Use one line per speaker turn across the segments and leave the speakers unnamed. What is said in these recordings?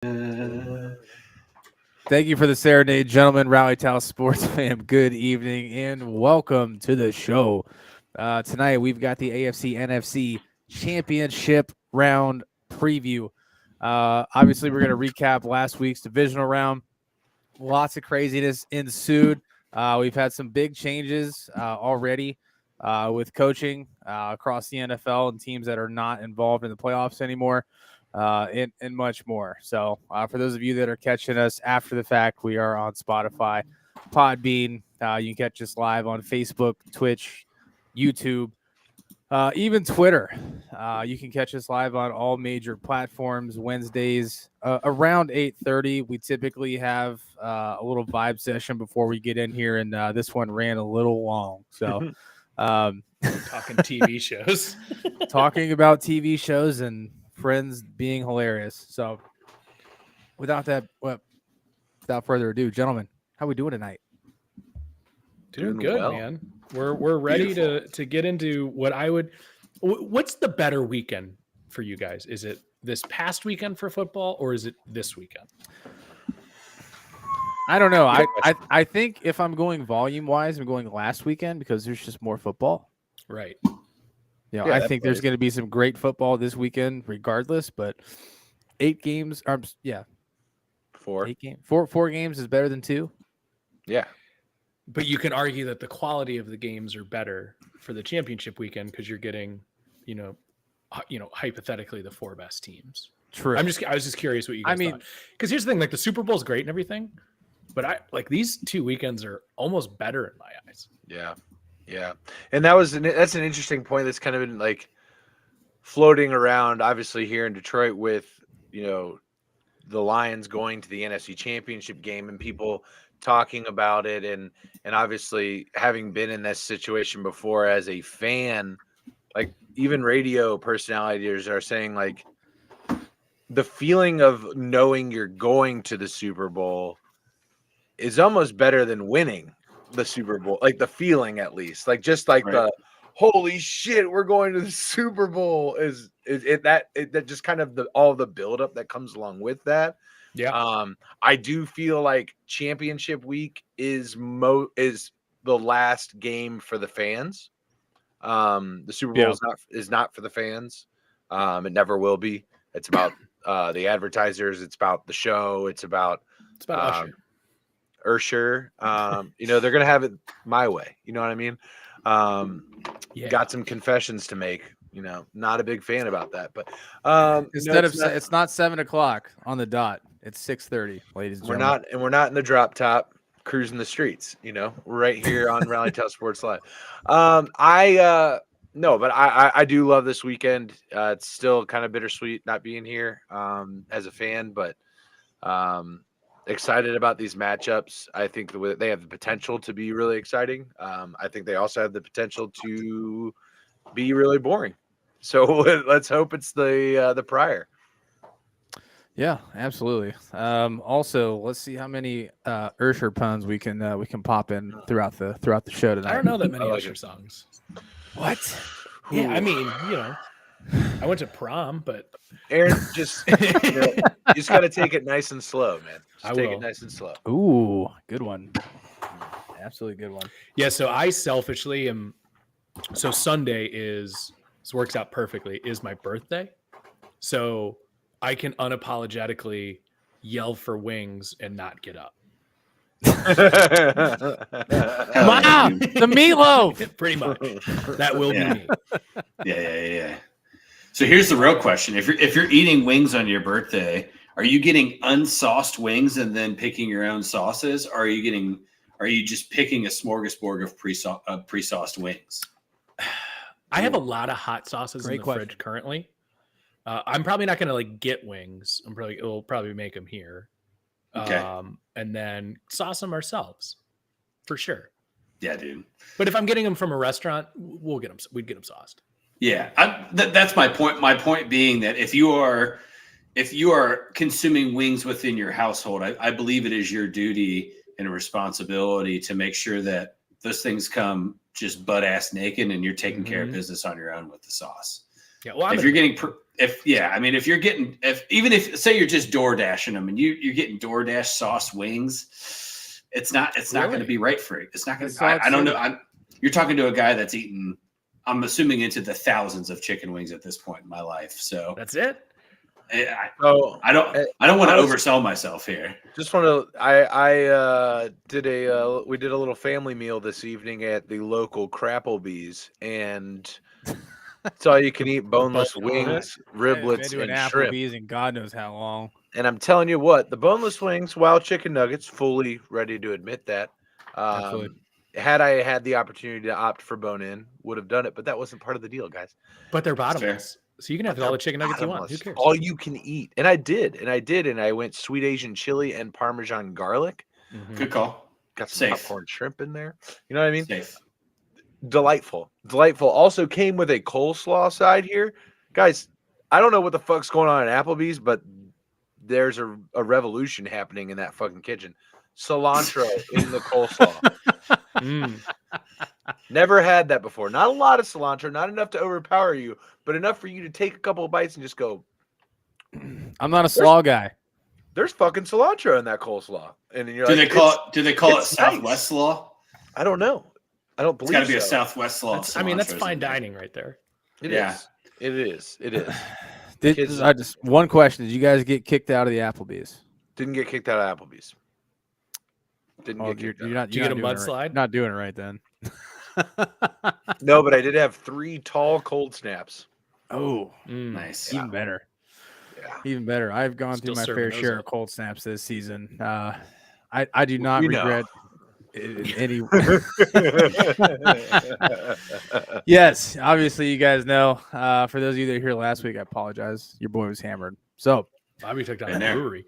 Thank
you for the serenade, gentlemen. Rally Towel Sports fam. Good evening and welcome to the show. Tonight we've got the AFC NFC Championship round preview. Obviously, we're going to recap last week's divisional round. Lots of craziness ensued. We've had some big changes already with coaching across the NFL and teams that are not involved in the playoffs anymore. And much more. So for those of you that are catching us after the fact, we are on Spotify, Podbean. You can catch us live on Facebook, Twitch, YouTube, even Twitter. You can catch us live on all major platforms Wednesdays around 8:30. We typically have a little vibe session before we get in here, and this one ran a little long. So
talking TV shows,
talking about TV shows and friends being hilarious. So without further ado, gentlemen, how we doing tonight?
Doing good, well. Man. We're ready to get into what's the better weekend for you guys? Is it this past weekend for football or is it this weekend?
I don't know. I think if I'm going volume wise, I'm going last weekend because there's just more football.
Right.
I think there's going to be some great football this weekend, regardless. But 8 games,
4.
8 games, four games is better than 2.
Yeah,
but you can argue that the quality of the games are better for the championship weekend because you're getting, hypothetically the 4 best teams.
True.
I was just curious what you guys thought. Because here's the thing: like the Super Bowl is great and everything, but these 2 weekends are almost better in my eyes.
Yeah. Yeah, and that's an interesting point that's kind of been like floating around, obviously here in Detroit with the Lions going to the NFC Championship game and people talking about it, and obviously having been in this situation before as a fan, like even radio personalities are saying like the feeling of knowing you're going to the Super Bowl is almost better than winning the Super Bowl, like the feeling at least, like just like right. The holy shit, we're going to the Super Bowl is that just kind of all the buildup that comes along with that.
Yeah.
I do feel like championship week is the last game for the fans. The Super Bowl is not for the fans. It never will be. It's about the advertisers. It's about the show. It's about Usher. They're gonna have it my way. You know what I mean? Got some confessions to make. Not a big fan about that. But
it's not 7:00 on the dot. It's 6:30, ladies and gentlemen.
We're not in the drop top cruising the streets. We're right here on Rally Towel Sports Live. I do love this weekend. It's still kind of bittersweet not being here as a fan, but excited about these matchups. I think they have the potential to be really exciting. I think they also have the potential to be really boring. So let's hope it's the prior.
Yeah, absolutely. Also, let's see how many Usher puns we can pop in throughout the show tonight.
I don't know that many Usher songs.
What?
Yeah, I mean, I went to prom, but
Aaron, just you just got to take it nice and slow, man. Take it nice and slow.
Ooh, good one. Absolutely good one.
Yeah, so I selfishly am. So Sunday works out perfectly. Is my birthday, so I can unapologetically yell for wings and not get up.
Wow, the meatloaf.
Pretty much. That will be me.
Yeah. So here's the real question: if you're eating wings on your birthday, are you getting unsauced wings and then picking your own sauces? Or are you just picking a smorgasbord of pre-sauced wings?
I have a lot of hot sauces in the fridge currently. I'm probably not going to get wings. We'll probably make them here.
Okay.
And then sauce them ourselves for sure.
Yeah, dude.
But if I'm getting them from a restaurant, we'd get them sauced.
Yeah. That's my point. My point being that if you are consuming wings within your household, I believe it is your duty and a responsibility to make sure that those things come just butt ass naked and you're taking care of business on your own with the sauce.
Yeah, well,
if you're getting even if say you're just door dashing them and you're getting DoorDash sauce wings, it's not going to be right for you. It's not going to. I don't know. You're talking to a guy that's eaten, I'm assuming, into the thousands of chicken wings at this point in my life. So
that's it.
I don't want to oversell myself here.
Just want to. I did we did a little family meal this evening at the local Crapplebee's, and it's all you can eat boneless wings, riblets,
Been to
and
an
shrimp.
Applebee's and God knows how long.
And I'm telling you what, the boneless wings, wild chicken nuggets, fully ready to admit that.
Absolutely.
Had I had the opportunity to opt for bone-in, would have done it, but that wasn't part of the deal, guys.
But they're bottomless, so you can have all the chicken nuggets you want. Who cares?
All you can eat, and I did, and I went sweet Asian chili and Parmesan garlic.
Mhm.
Good call.
Got some
Safe.
popcorn shrimp in there. You know what I mean?
Safe.
Delightful. Also came with a coleslaw side here, guys. I don't know what the fuck's going on at Applebee's, but there's a revolution happening in that fucking kitchen. Cilantro in the coleslaw. Never had that before. Not a lot of cilantro, not enough to overpower you, but enough for you to take a couple of bites and just go.
I'm not a slaw guy.
There's fucking cilantro in that coleslaw, and then you're
Do
like,
they call it
it's
Southwest
nice.
Law?
I don't know. I don't
It's
believe
got to be a
so.
Southwest Law.
That's fine dining right there.
It
Yeah.
is. It is. It is.
I just one question: did you guys get kicked out of the Applebee's?
Didn't get kicked out of Applebee's. Didn't
Oh,
get
you're
kicked out.
not.
Did you
You're
get a
not doing it right.
mudslide?
Not doing it right then.
No, but I did have 3 tall cold snaps.
Oh,
Nice.
even better.
Yeah.
Even better. I've gone
Still
through my
serving
fair
those
share
up.
of cold snaps this season. I do not
We know.
regret any. Yes, obviously you guys know. For those of you that were here last week, I apologize. Your boy was hammered. So,
Bobby took down
Been
the
there.
brewery.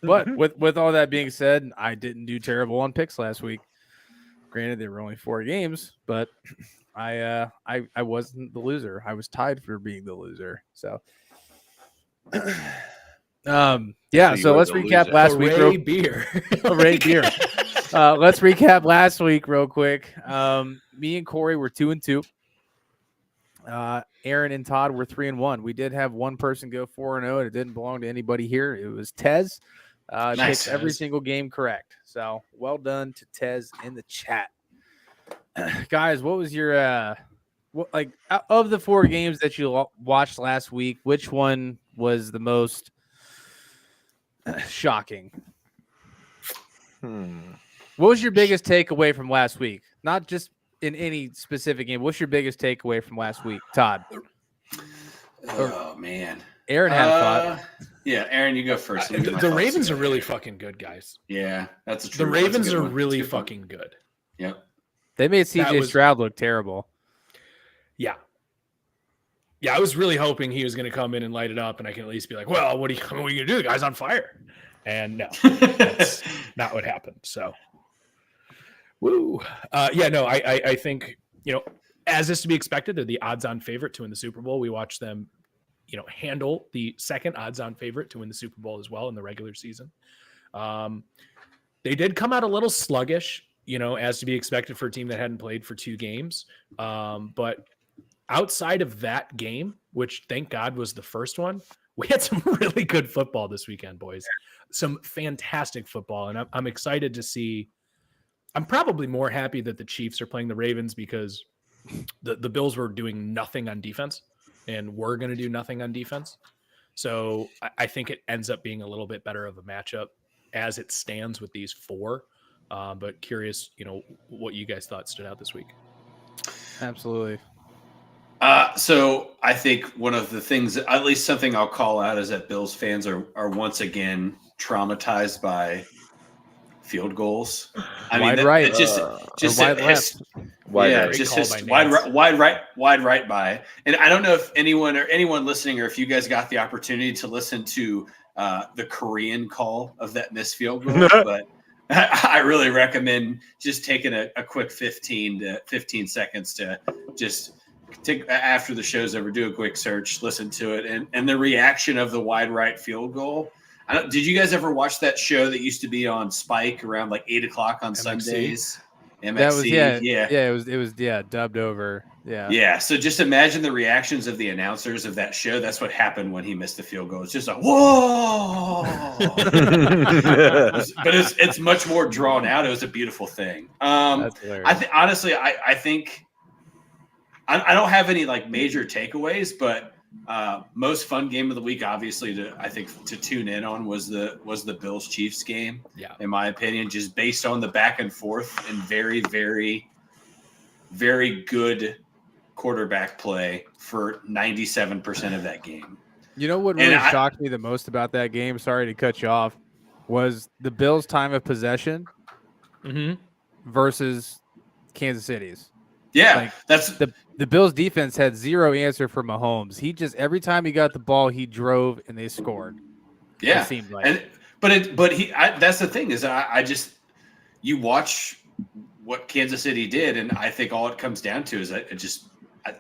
but with all that being said, I didn't do terrible on picks last week. Granted, there were only 4 games, but I wasn't the loser. I was tied for being the loser. So, yeah.
you
So
were
let's
the
recap
loser.
last week.
Hooray, beer.
Hooray, beer. Let's recap last week real quick. Me and Corey were 2-2. Aaron and Todd were 3-1. We did have one person go 4-0, and it didn't belong to anybody here. It was Tez.
Nice,
Picked every
Tez.
single game correct. So well done to Tez in the chat. Guys, what was your of the 4 games that you watched last week? Which one was the most shocking? What was your biggest takeaway from last week? Not just in any specific game. What's your biggest takeaway from last week, Todd?
Oh man.
Aaron had a thought.
Yeah, Aaron, you go first. Let me get my
The
thoughts
Ravens are
together.
really fucking good, guys.
Yeah, that's a
The
true. that's a
Ravens
good
are
one.
really
That's a good one.
fucking good.
Yep.
They made
That
CJ
was-
Stroud look terrible.
Yeah. Yeah, I was really hoping he was going to come in and light it up, and I can at least be like, well, what are you going to do? The guy's on fire. And no, that's not what happened. So, woo. I think, as is to be expected, they're the odds-on favorite to win the Super Bowl. We watched them, handle the second odds-on favorite to win the Super Bowl as well in the regular season. They did come out a little sluggish, as to be expected for a team that hadn't played for 2 games. But outside of that game, which thank God was the first one, we had some really good football this weekend, boys. Some fantastic football. And I'm excited to see. I'm probably more happy that the Chiefs are playing the Ravens because the Bills were doing nothing on defense and we're going to do nothing on defense. So I think it ends up being a little bit better of a matchup as it stands with these 4. But curious, what you guys thought stood out this week.
Absolutely.
So I think one of the things, at least something I'll call out, is that Bills fans are once again traumatized by field goals. I
Wide
mean,
right,
it's just
wide left.
Wide
yeah,
right.
just
Great
his
call by Nance.
wide right by. And I don't know if anyone listening, or if you guys got the opportunity to listen to the Korean call of that missed field goal, but I really recommend just taking a quick 15 seconds to just take, after the show's over, do a quick search, listen to it, and the reaction of the wide right field goal. Did you guys ever watch that show that used to be on Spike around like 8:00 on
NFC?
Sundays?
That was
MXC.
It was dubbed over. Yeah.
Yeah. So just imagine the reactions of the announcers of that show. That's what happened when he missed the field goal. It's just like, whoa. But it's much more drawn out. It was a beautiful thing.
That's hilarious.
Honestly, I think I don't have any like major takeaways, but most fun game of the week, obviously, to tune in on was the Bills Chiefs game.
Yeah.
In my opinion, just based on the back and forth and very, very, very good quarterback play for 97% of that game.
You know what really shocked me the most about that game? Sorry to cut you off. Was the Bills' time of possession versus Kansas City's.
Yeah,
like,
that's
the Bills' defense had zero answer for Mahomes. He just every time he got the ball, he drove and they scored.
Yeah,
it seemed like.
That's the thing is I just you watch what Kansas City did, and I think all it comes down to is that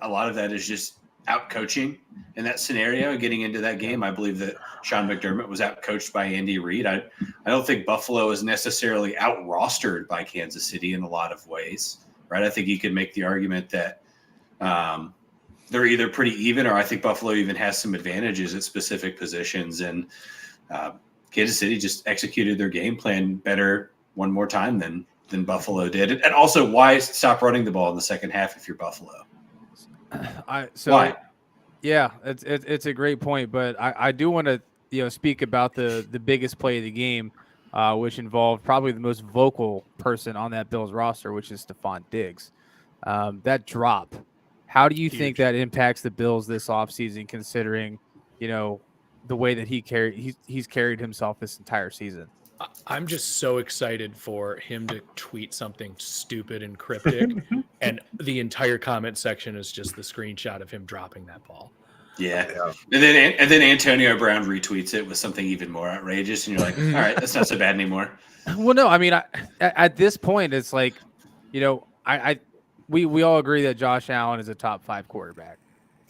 a lot of that is just out coaching in that scenario. Getting into that game, I believe that Sean McDermott was out coached by Andy Reid. I don't think Buffalo is necessarily out rostered by Kansas City in a lot of ways. Right, I think you could make the argument that they're either pretty even, or I think Buffalo even has some advantages at specific positions. And Kansas City just executed their game plan better one more time than Buffalo did. And also, why stop running the ball in the second half if you're Buffalo?
Why? Yeah, it's a great point, but I do want to speak about the biggest play of the game. Which involved probably the most vocal person on that Bills roster, which is Stephon Diggs. That drop, how do you think that impacts the Bills this offseason, considering, the way that he's carried himself this entire season?
I'm just so excited for him to tweet something stupid and cryptic, and the entire comment section is just the screenshot of him dropping that ball.
Yeah. And then Antonio Brown retweets it with something even more outrageous, and you're like, all right, that's not so bad anymore.
Well, no, I mean, at this point, it's like, we all agree that Josh Allen is a top 5 quarterback.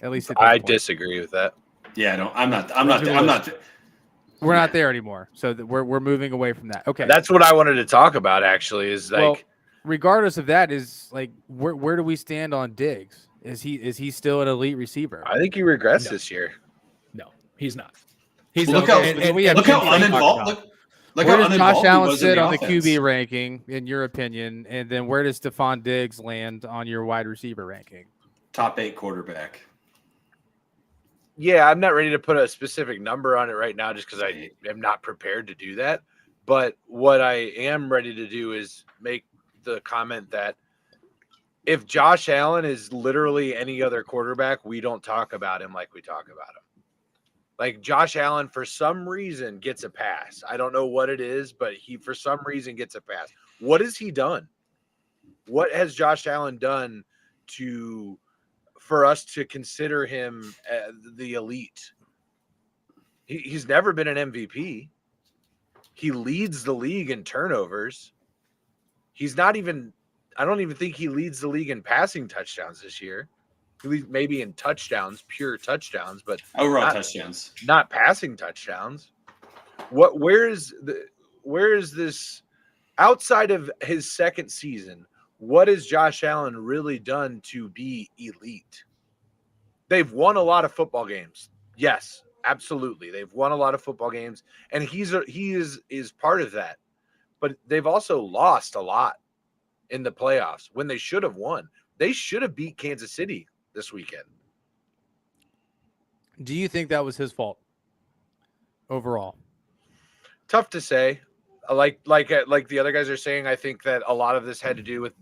At least at this point.
Disagree with that.
Yeah, I'm not.
We're not there anymore, so we're moving away from that. Okay,
that's what I wanted to talk about. Actually, is like,
well, regardless of that, is like, where do we stand on Diggs? Is he still an elite receiver?
I think he regressed this year.
No, he's not. He's
look how uninvolved.
Where does Josh Allen sit on the QB ranking, in your opinion? And then where does Stephon Diggs land on your wide receiver ranking?
Top 8 quarterback.
Yeah, I'm not ready to put a specific number on it right now just because I am not prepared to do that. But what I am ready to do is make the comment that if Josh Allen is literally any other quarterback, we don't talk about him like we talk about him. Like, Josh Allen, for some reason, gets a pass. I don't know what it is, but he, for some reason, gets a pass. What has he done? What has Josh Allen done for us to consider him the elite? He's never been an MVP. He leads the league in turnovers. He's not even – I don't even think he leads the league in passing touchdowns this year. He leads maybe in touchdowns, pure touchdowns, but
overall touchdowns,
not passing touchdowns. Where is this outside of his second season? What has Josh Allen really done to be elite? They've won a lot of football games. Yes, absolutely. They've won a lot of football games, and he is part of that. But they've also lost a lot in the playoffs when they should have won. They should have beat Kansas City this weekend.
Do you think that was his fault overall?
Tough to say. Like the other guys are saying, I think that a lot of this had to do with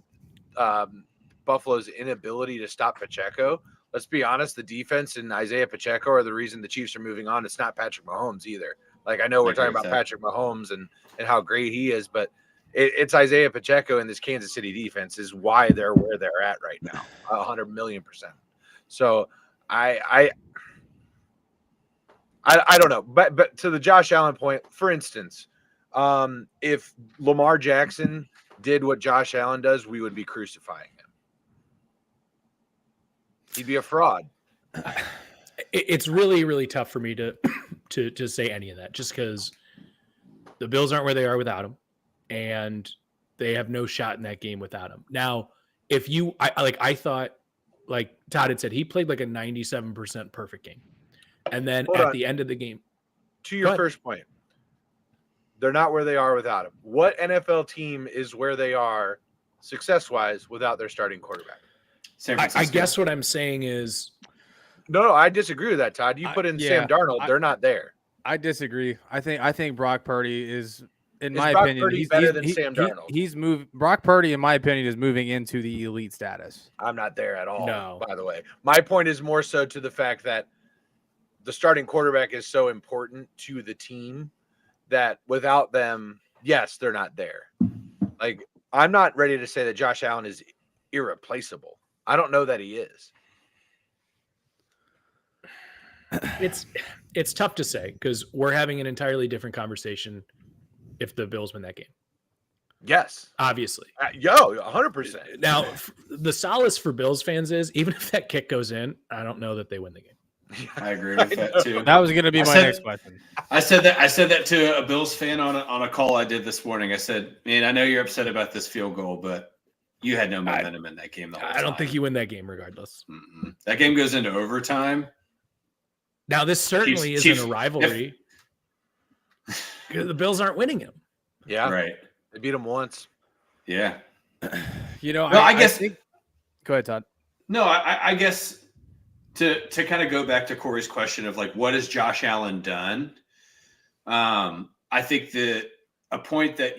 Buffalo's inability to stop Pacheco. Let's be honest, the defense and Isaiah Pacheco are the reason the Chiefs are moving on. It's not Patrick Mahomes either. Like, I know we're talking about Patrick Mahomes and how great he is, but it's Isaiah Pacheco and this Kansas City defense is why they're where they're at right now, 100 million %. So I don't know, but to the Josh Allen point, for instance, if Lamar Jackson did what Josh Allen does, we would be crucifying him. He'd be a fraud.
It's really, really tough for me to say any of that, just because the Bills aren't where they are without him. And They have no shot in that game without him. Now, if I thought, like Todd had said, he played like a 97% perfect game. And then
Hold
at
on.
the end of the game,
To your first point, they're not where they are without him. What NFL team is where they are success-wise without their starting quarterback?
San
I
Francisco.
guess what I'm saying is,
No, I disagree with that, Todd. You put in Sam Darnold, they're not there.
I disagree. I think Brock Purdy is, in
Is
my
Brock
opinion,
Purdy better than Sam Darnold?
He's moved. Brock Purdy, in my opinion, is moving into the elite status.
I'm not there at all,
No.
by the way. My point is more so to the fact that the starting quarterback is so important to the team that without them, yes, they're not there. Like, I'm not ready to say that Josh Allen is irreplaceable. I don't know that he is.
it's tough to say because we're having an entirely different conversation if the Bills win that game.
Yes.
Obviously.
100%.
Now, the solace for Bills fans is even if that kick goes in, I don't know that they win the game.
I agree with that too.
That was going to be my next question.
I said that to a Bills fan on a call I did this morning. I said, man, I know you're upset about this field goal, but you had no momentum in that game the whole time.
I don't think you win that game regardless.
Mm-mm. That game goes into overtime.
Now, this certainly
Chiefs-
isn't a rivalry. The Bills aren't winning him.
Yeah.
Right.
They beat him once.
Yeah.
You know,
No, I guess.
Go ahead, Todd.
No, I guess to kind of go back to Corey's question of like, what has Josh Allen done? I think that a point that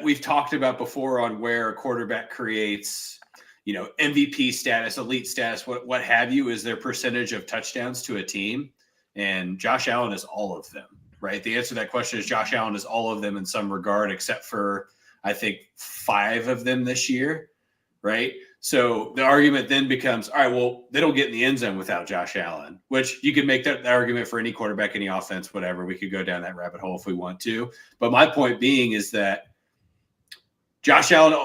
we've talked about before on where a quarterback creates, MVP status, elite status, what have you, is their percentage of touchdowns to a team. And Josh Allen is all of them, right? The answer to that question is Josh Allen is all of them in some regard, except for, I think, 5 of them this year, right? So the argument then becomes, all right, well, they don't get in the end zone without Josh Allen, which you could make that argument for any quarterback, any offense, whatever. We could go down that rabbit hole if we want to. But my point being is that Josh Allen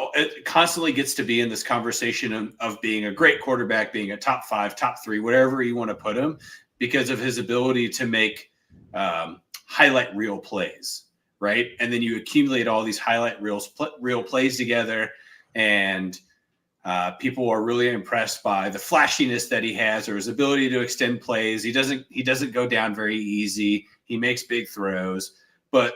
constantly gets to be in this conversation of being a great quarterback, being a top 5, top 3, whatever you want to put him, because of his ability to make highlight reel plays, right? And then you accumulate all these highlight reel plays together, and people are really impressed by the flashiness that he has or his ability to extend plays. He doesn't go down very easy. He makes big throws, but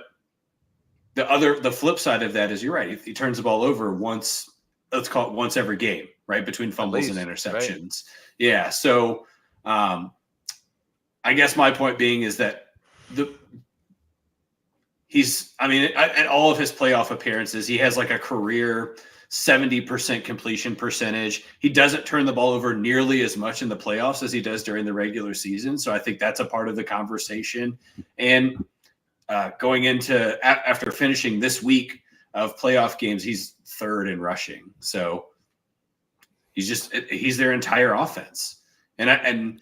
the flip side of that is you're right. He turns the ball over once, let's call it once every game, right? Between fumbles and interceptions. Right. Yeah. So I guess my point being is that at all of his playoff appearances, he has like a career 70% completion percentage. He doesn't turn the ball over nearly as much in the playoffs as he does during the regular season. So I think that's a part of the conversation. And going into after finishing this week of playoff games, he's 3rd in rushing. So he's their entire offense. And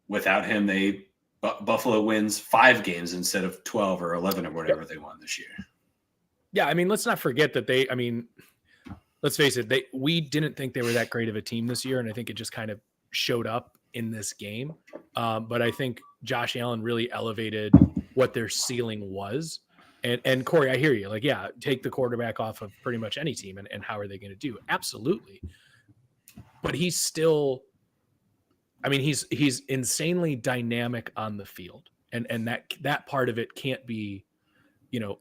without him, Buffalo wins 5 games instead of 12 or 11 or whatever they won this year.
Yeah, I mean, let's not forget that let's face it, we didn't think they were that great of a team this year, and I think it just kind of showed up in this game. But I think Josh Allen really elevated what their ceiling was. And Corey, I hear you. Like, yeah, take the quarterback off of pretty much any team, and how are they going to do? Absolutely. But he's still, he's insanely dynamic on the field, and that part of it can't be,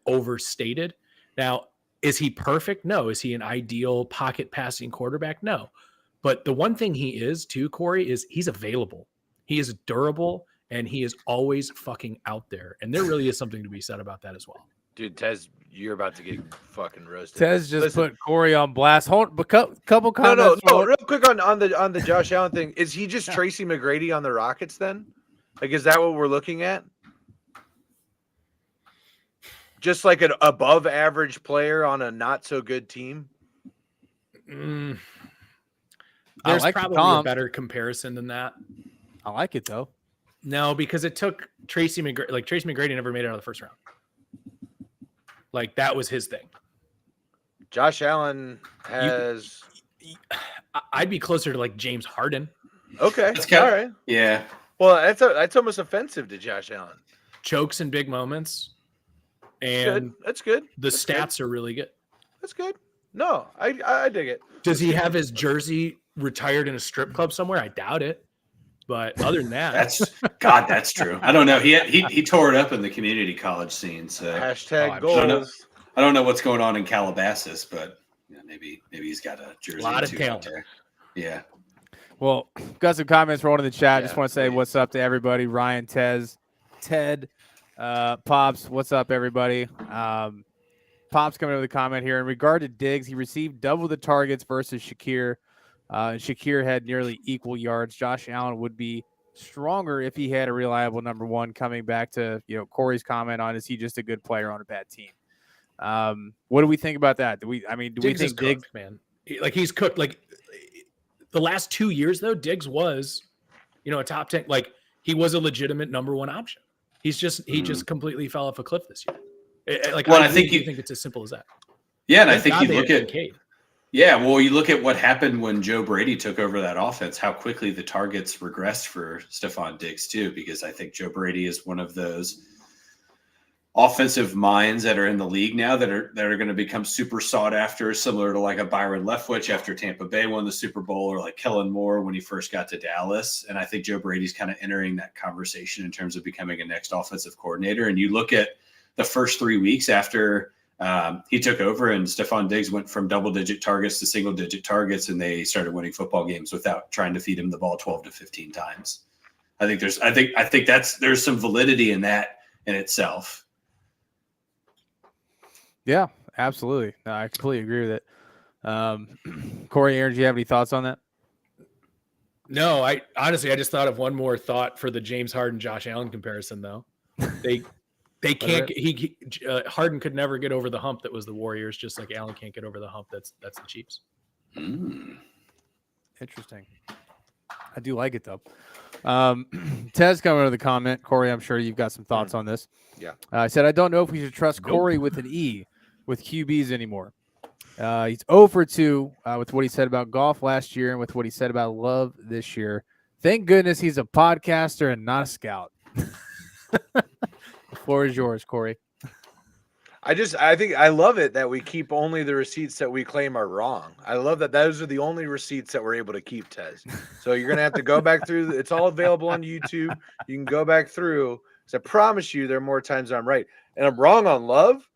overstated. Now, is he perfect? No. Is he an ideal pocket passing quarterback? No. But the one thing he is too, Corey, is he's available. He is durable, and he is always fucking out there. And there really is something to be said about that as well.
Dude, Tez, you're about to get fucking roasted.
Tez just put Corey on blast. Hold a couple comments.
No, real quick on the Josh Allen thing. Is he just Tracy McGrady on the Rockets then? Like, is that what we're looking at? Just like an above average player on a not so good team?
There's
like
probably a better comparison than that.
I like it though.
No, because it took Tracy McGrady. Like, Tracy McGrady never made it out of the first round. Like, that was his thing.
Josh Allen has.
I'd be closer to like James Harden.
Okay, all right.
Yeah.
Well, that's almost offensive to Josh Allen.
Chokes in big moments, and
That's good.
The stats are really good.
That's good. No, I dig it.
Does he have his jersey retired in a strip club somewhere? I doubt it. But other than that,
that's true. I don't know. He tore it up in the community college scene. So
Hashtag
goals.
I don't know what's going on in Calabasas, but maybe he's got a jersey.
A lot of
out
talent
there. Yeah.
Well, got some comments rolling in the chat.
Yeah,
Just want to say what's up to everybody. Ryan, Ted, Pops, what's up, everybody? Pops coming with a comment here. In regard to Diggs, he received double the targets versus Shakir. And Shakir had nearly equal yards. Josh Allen would be stronger if he had a reliable number one. Coming back to Corey's comment on, is he just a good player on a bad team? What do we think about that? Do we think
Diggs,
Diggs,
man, like he's cooked? Like the last 2 years though, Diggs was, a top 10. Like he was a legitimate number one option. He just completely fell off a cliff this year. I think it's as simple as that.
Yeah, and I think you look at
Kincaid.
Yeah, well, you look at what happened when Joe Brady took over that offense, how quickly the targets regressed for Stephon Diggs too, because I think Joe Brady is one of those offensive minds that are in the league now that are going to become super sought after, similar to like a Byron Leftwich after Tampa Bay won the Super Bowl, or like Kellen Moore when he first got to Dallas. And I think Joe Brady's kind of entering that conversation in terms of becoming a next offensive coordinator. And you look at the first 3 weeks after he took over, and Stephon Diggs went from double-digit targets to single-digit targets, and they started winning football games without trying to feed him the ball 12 to 15 times. I think there's some validity in that in itself.
Yeah, absolutely. No, I completely agree with it. Corey, Aaron, do you have any thoughts on that?
No, I just thought of one more thought for the James Harden Josh Allen comparison though. They can't. Harden could never get over the hump that was the Warriors, just like Allen can't get over the hump that's the Chiefs.
Interesting. I do like it though. Tez coming with a comment. Corey, I'm sure you've got some thoughts on this.
Yeah.
I said I don't know if we should trust Corey with an E with QBs anymore. He's 0 for 2 with what he said about golf last year and with what he said about Love this year. Thank goodness he's a podcaster and not a scout. The floor is yours, Corey.
I think I love it that we keep only the receipts that we claim are wrong. I love that those are the only receipts that we're able to keep, Tez. So you're going to have to go back through. It's all available on YouTube. You can go back through. So I promise you there are more times I'm right. And I'm wrong on Love.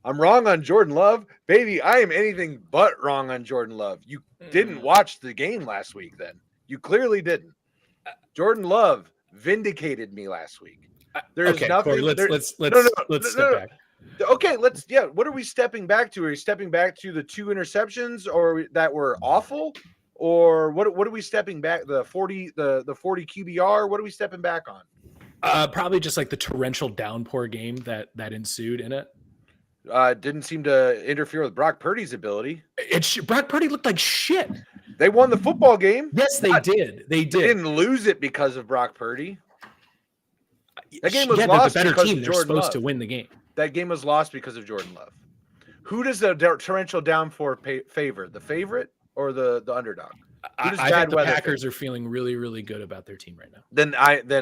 I'm wrong on Jordan Love. Baby, I am anything but wrong on Jordan Love. You didn't watch the game last week then. You clearly didn't. Jordan Love vindicated me last week. There's nothing.
Corey, let's step back.
Okay, what are we stepping back to? Are we stepping back to the 2 interceptions or that were awful? Or what are we stepping back? The 40 QBR, what are we stepping back on?
Probably just like the torrential downpour game that ensued in it.
Didn't seem to interfere with Brock Purdy's ability.
Brock Purdy looked like shit.
They won the football game.
Yes, they did. They
didn't lose it because of Brock Purdy. That game was
lost.
lost
The better
because
team,
of
they're
Jordan
supposed
Love.
to win the game.
That game was lost because of Jordan Love. Who does the torrential downpour favor? The favorite or the underdog?
I think the Packers are feeling really, really good about their team right now.
Then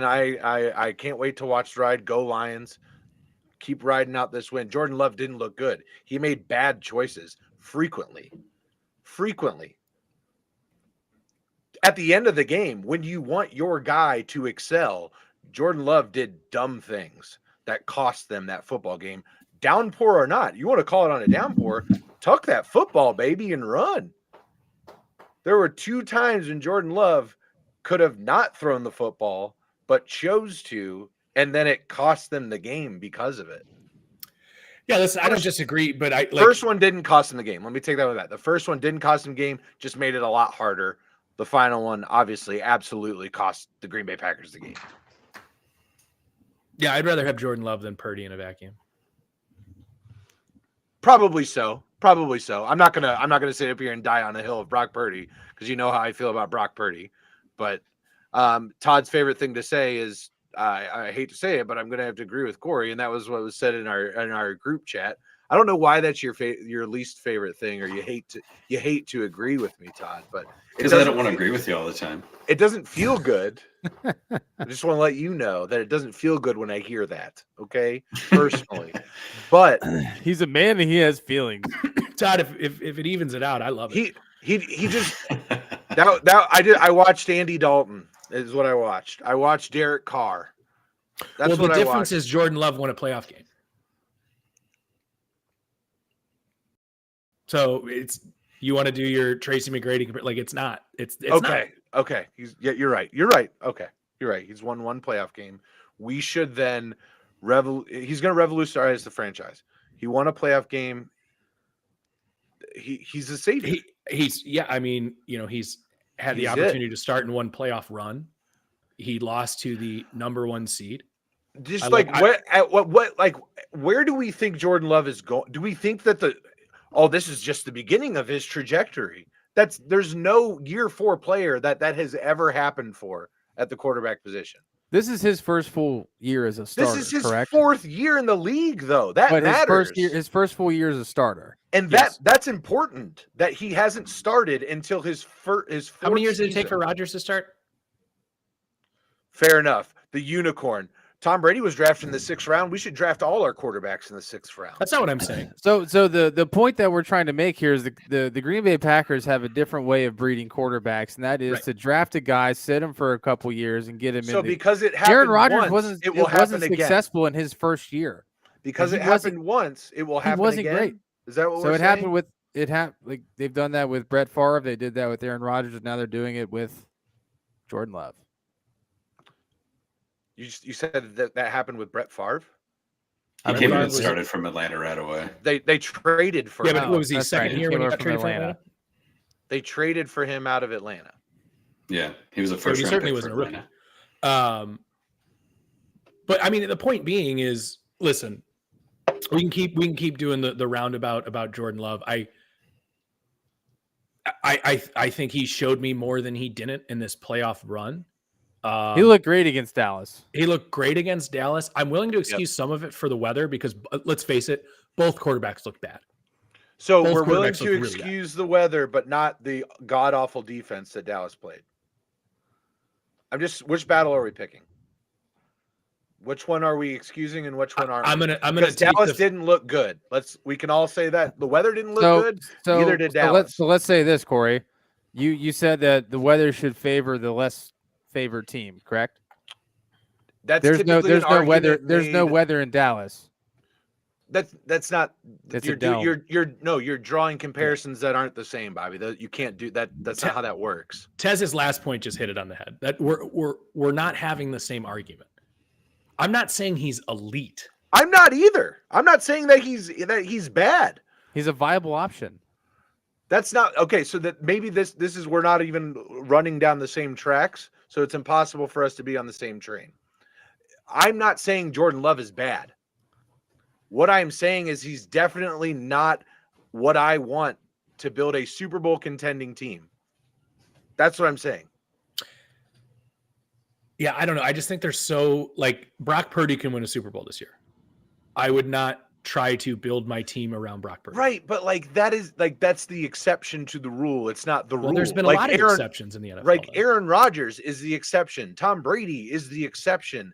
I can't wait to watch the ride. Go Lions. Keep riding out this win. Jordan Love didn't look good. He made bad choices frequently. At the end of the game, when you want your guy to excel, Jordan Love did dumb things that cost them that football game. Downpour or not, you want to call it on a downpour, tuck that football, baby, and run. There were 2 times when Jordan Love could have not thrown the football, but chose to, and then it cost them the game because of it.
Yeah, listen, I don't disagree, but
first one didn't cost them the game. Let me take that with that. The first one didn't cost them the game, just made it a lot harder. The final one, obviously, absolutely cost the Green Bay Packers the game.
Yeah, I'd rather have Jordan Love than Purdy in a vacuum.
Probably so. I'm not gonna sit up here and die on the hill of Brock Purdy because you know how I feel about Brock Purdy. But Todd's favorite thing to say is I hate to say it, but I'm gonna have to agree with Corey, and that was what was said in our group chat. I don't know why that's your least favorite thing, or you hate to agree with me, Todd. But
because I don't want to agree with you all the time.
It doesn't feel good. I just want to let you know that it doesn't feel good when I hear that. Okay, personally, but
he's a man and he has feelings.
Todd, if it evens it out, I love it.
He just I watched Andy Dalton is what I watched. I watched Derek Carr. That's
well,
what
the
I
difference
watched.
is Jordan Love won a playoff game. So you want to do your Tracy McGrady, like it's not. It's
okay.
not.
Okay. You're right. You're right. Okay. You're right. He's won one playoff game. We should then he's going to revolutionize the franchise. He won a playoff game. He's a savior.
He's I mean, he's had the opportunity to start in one playoff run. He lost to the number 1 seed.
Just where do we think Jordan Love is going? Do we think that this is just the beginning of his trajectory? There's no year 4 player that has ever happened for at the quarterback position.
This is his first full year as a starter. This is his
correct? 4th year in the league, though. That matters.
His first full year as a starter,
and that's important. That he hasn't started until his first.
How many years did it take for Rodgers to start?
Fair enough. The unicorn. Tom Brady was drafted in the 6th round. We should draft all our quarterbacks in the 6th round.
That's not what I'm saying.
So the point that we're trying to make here is the Green Bay Packers have a different way of breeding quarterbacks, and that is to draft a guy, sit him for a couple years, and get him in.
So because it happened
Aaron Rodgers
wasn't
successful in his first year.
Because it happened once, it will happen again. He wasn't great. Is that what we're saying?
So it happened with like they've done that with Brett Favre. They did that with Aaron Rodgers, and now they're doing it with Jordan Love.
You said that happened with Brett Favre?
He came and started from Atlanta right away.
They traded for him.
Yeah, but what was he, second year when he got traded from Atlanta?
They traded for him out of Atlanta.
Yeah, he was a first round.
He certainly wasn't a rookie. But I mean, the point being is, listen, we can keep doing the roundabout about Jordan Love. I think he showed me more than he didn't in this playoff run.
He looked great against Dallas.
I'm willing to excuse some of it for the weather because let's face it, both quarterbacks look bad.
So we're willing to excuse the weather, but not the god awful defense that Dallas played. Which battle are we picking? Which one are we excusing and which one aren't?
I'm gonna
because Dallas didn't look good. We can all say that the weather didn't look good. Neither did Dallas.
Let's say this, Corey. You said that the weather should favor the less favored team, correct? There's no weather in Dallas.
That's not. You're drawing comparisons that aren't the same, Bobby. You can't do that. That's not how that works.
Tez's last point just hit it on the head. That we're not having the same argument. I'm not saying he's elite.
I'm not either. I'm not saying that he's bad.
He's a viable option.
That's not okay. So that maybe this is we're not even running down the same tracks. So it's impossible for us to be on the same train. I'm not saying Jordan Love is bad. What I'm saying is he's definitely not what I want to build a Super Bowl contending team. That's what I'm saying.
Yeah, I don't know. I just think they're so like Brock Purdy can win a Super Bowl this year. I would not try to build my team around Brock Purdy.
Right, but that's the exception to the rule. It's not the rule.
There's been a lot of exceptions in the NFL.
Right, Aaron Rodgers is the exception. Tom Brady is the exception.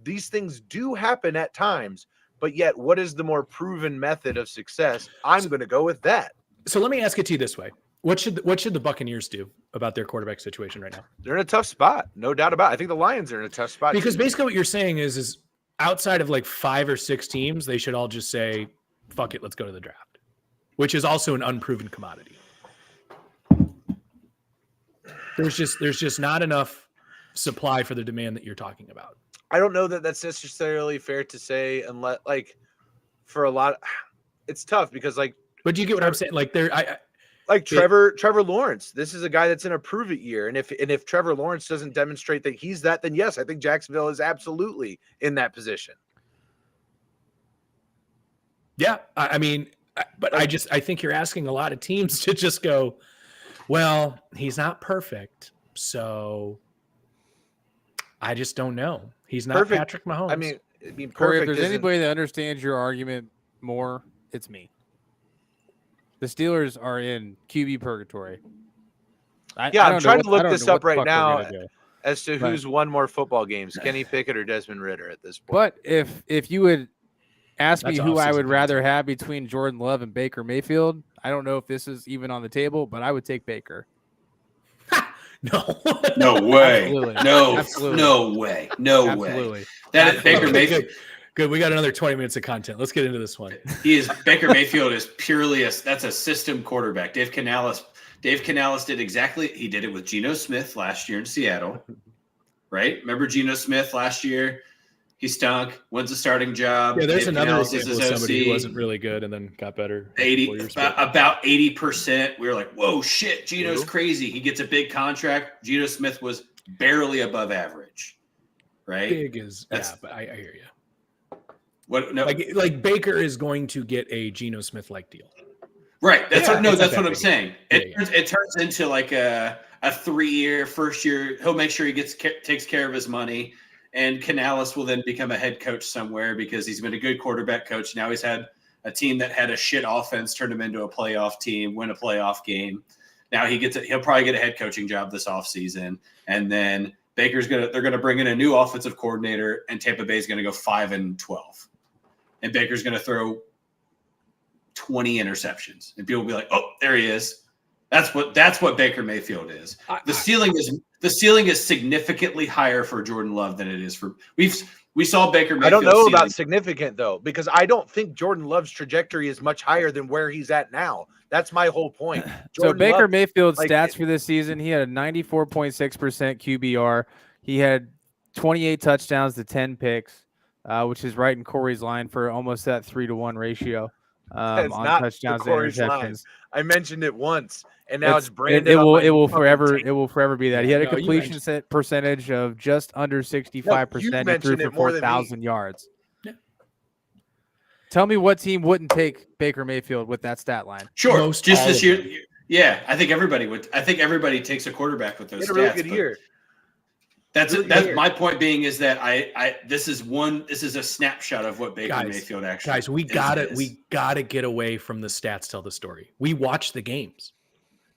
These things do happen at times, but yet what is the more proven method of success? I'm going to go with that.
So let me ask it to you this way. What should the Buccaneers do about their quarterback situation right now?
They're in a tough spot, no doubt about it. I think the Lions are in a tough spot
because basically what you're saying is outside of like 5 or 6 teams, they should all just say, "Fuck it, let's go to the draft," which is also an unproven commodity. There's just not enough supply for the demand that you're talking about.
I don't know that that's necessarily fair to say, unless for a lot, it's tough because
But do you get what I'm saying? Like
Trevor Lawrence. This is a guy that's in a prove it year, and if Trevor Lawrence doesn't demonstrate that he's that, then yes, I think Jacksonville is absolutely in that position.
Yeah, I mean, but I think you're asking a lot of teams to just go, well, he's not perfect, so I just don't know. He's not perfect. Patrick Mahomes.
I mean, perfect.
Corey, if there's anybody that understands your argument more, it's me. The Steelers are in QB purgatory.
I'm trying to look this up right now as to who's won more football games, Kenny Pickett or Desmond Ridder at this point.
But if you would ask me who I would rather have between Jordan Love and Baker Mayfield, I don't know if this is even on the table, but I would take Baker.
No.
No way.
Absolutely.
No.
Absolutely.
No way. No
Absolutely.
way. That is Baker
Okay,
Mayfield.
Good. We got another 20 minutes of content. Let's get into this one.
Baker Mayfield is purely that's a system quarterback. Dave Canales did exactly. He did it with Geno Smith last year in Seattle, right? Remember Geno Smith last year? He stunk. Wins a starting job.
Yeah, there's
Dave
another
Canales
example
is
of
his
somebody
OC.
who wasn't really good and then got better.
80 about 80%. We were like, whoa, shit, Geno's crazy. He gets a big contract. Geno Smith was barely above average, right?
Big is but I hear you.
What? No,
like Baker is going to get a Geno Smith like deal.
right. That's
Yeah,
that's what I'm saying.
Yeah,
It turns into like a 3-year, first year. He'll make sure he takes care of his money. And Canales will then become a head coach somewhere because he's been a good quarterback coach. Now he's had a team that had a shit offense turn him into a playoff team, win a playoff game. Now he'll probably get a head coaching job this offseason. And then they're going to bring in a new offensive coordinator, and Tampa Bay is going to go 5-12. And Baker's going to throw 20 interceptions. And people will be like, "Oh, there he is." That's what Baker Mayfield is. The ceiling is significantly higher for Jordan Love than it is for we saw Baker Mayfield.
I don't know
ceiling.
about significant though, because I don't think Jordan Love's trajectory is much higher than where he's at now. That's my whole point.
So Baker
Love,
Mayfield's stats for this season, he had a 94.6% QBR. He had 28 touchdowns to 10 picks, which is right in Corey's line for almost that 3-to-1 ratio on touchdowns to interceptions.
Line. I mentioned it once, and now it's branded.
It will forever be that. He had a completion percentage of just under 65%. He threw for 4,000 yards.
Yeah.
Tell me what team wouldn't take Baker Mayfield with that stat line?
Sure, just this year. Yeah, I think everybody would. I think everybody takes a quarterback with those stats.
Really good year.
That's my point being is that this is a snapshot of what Baker Mayfield actually
guys, we gotta get away from the stats tell the story. We watch the games.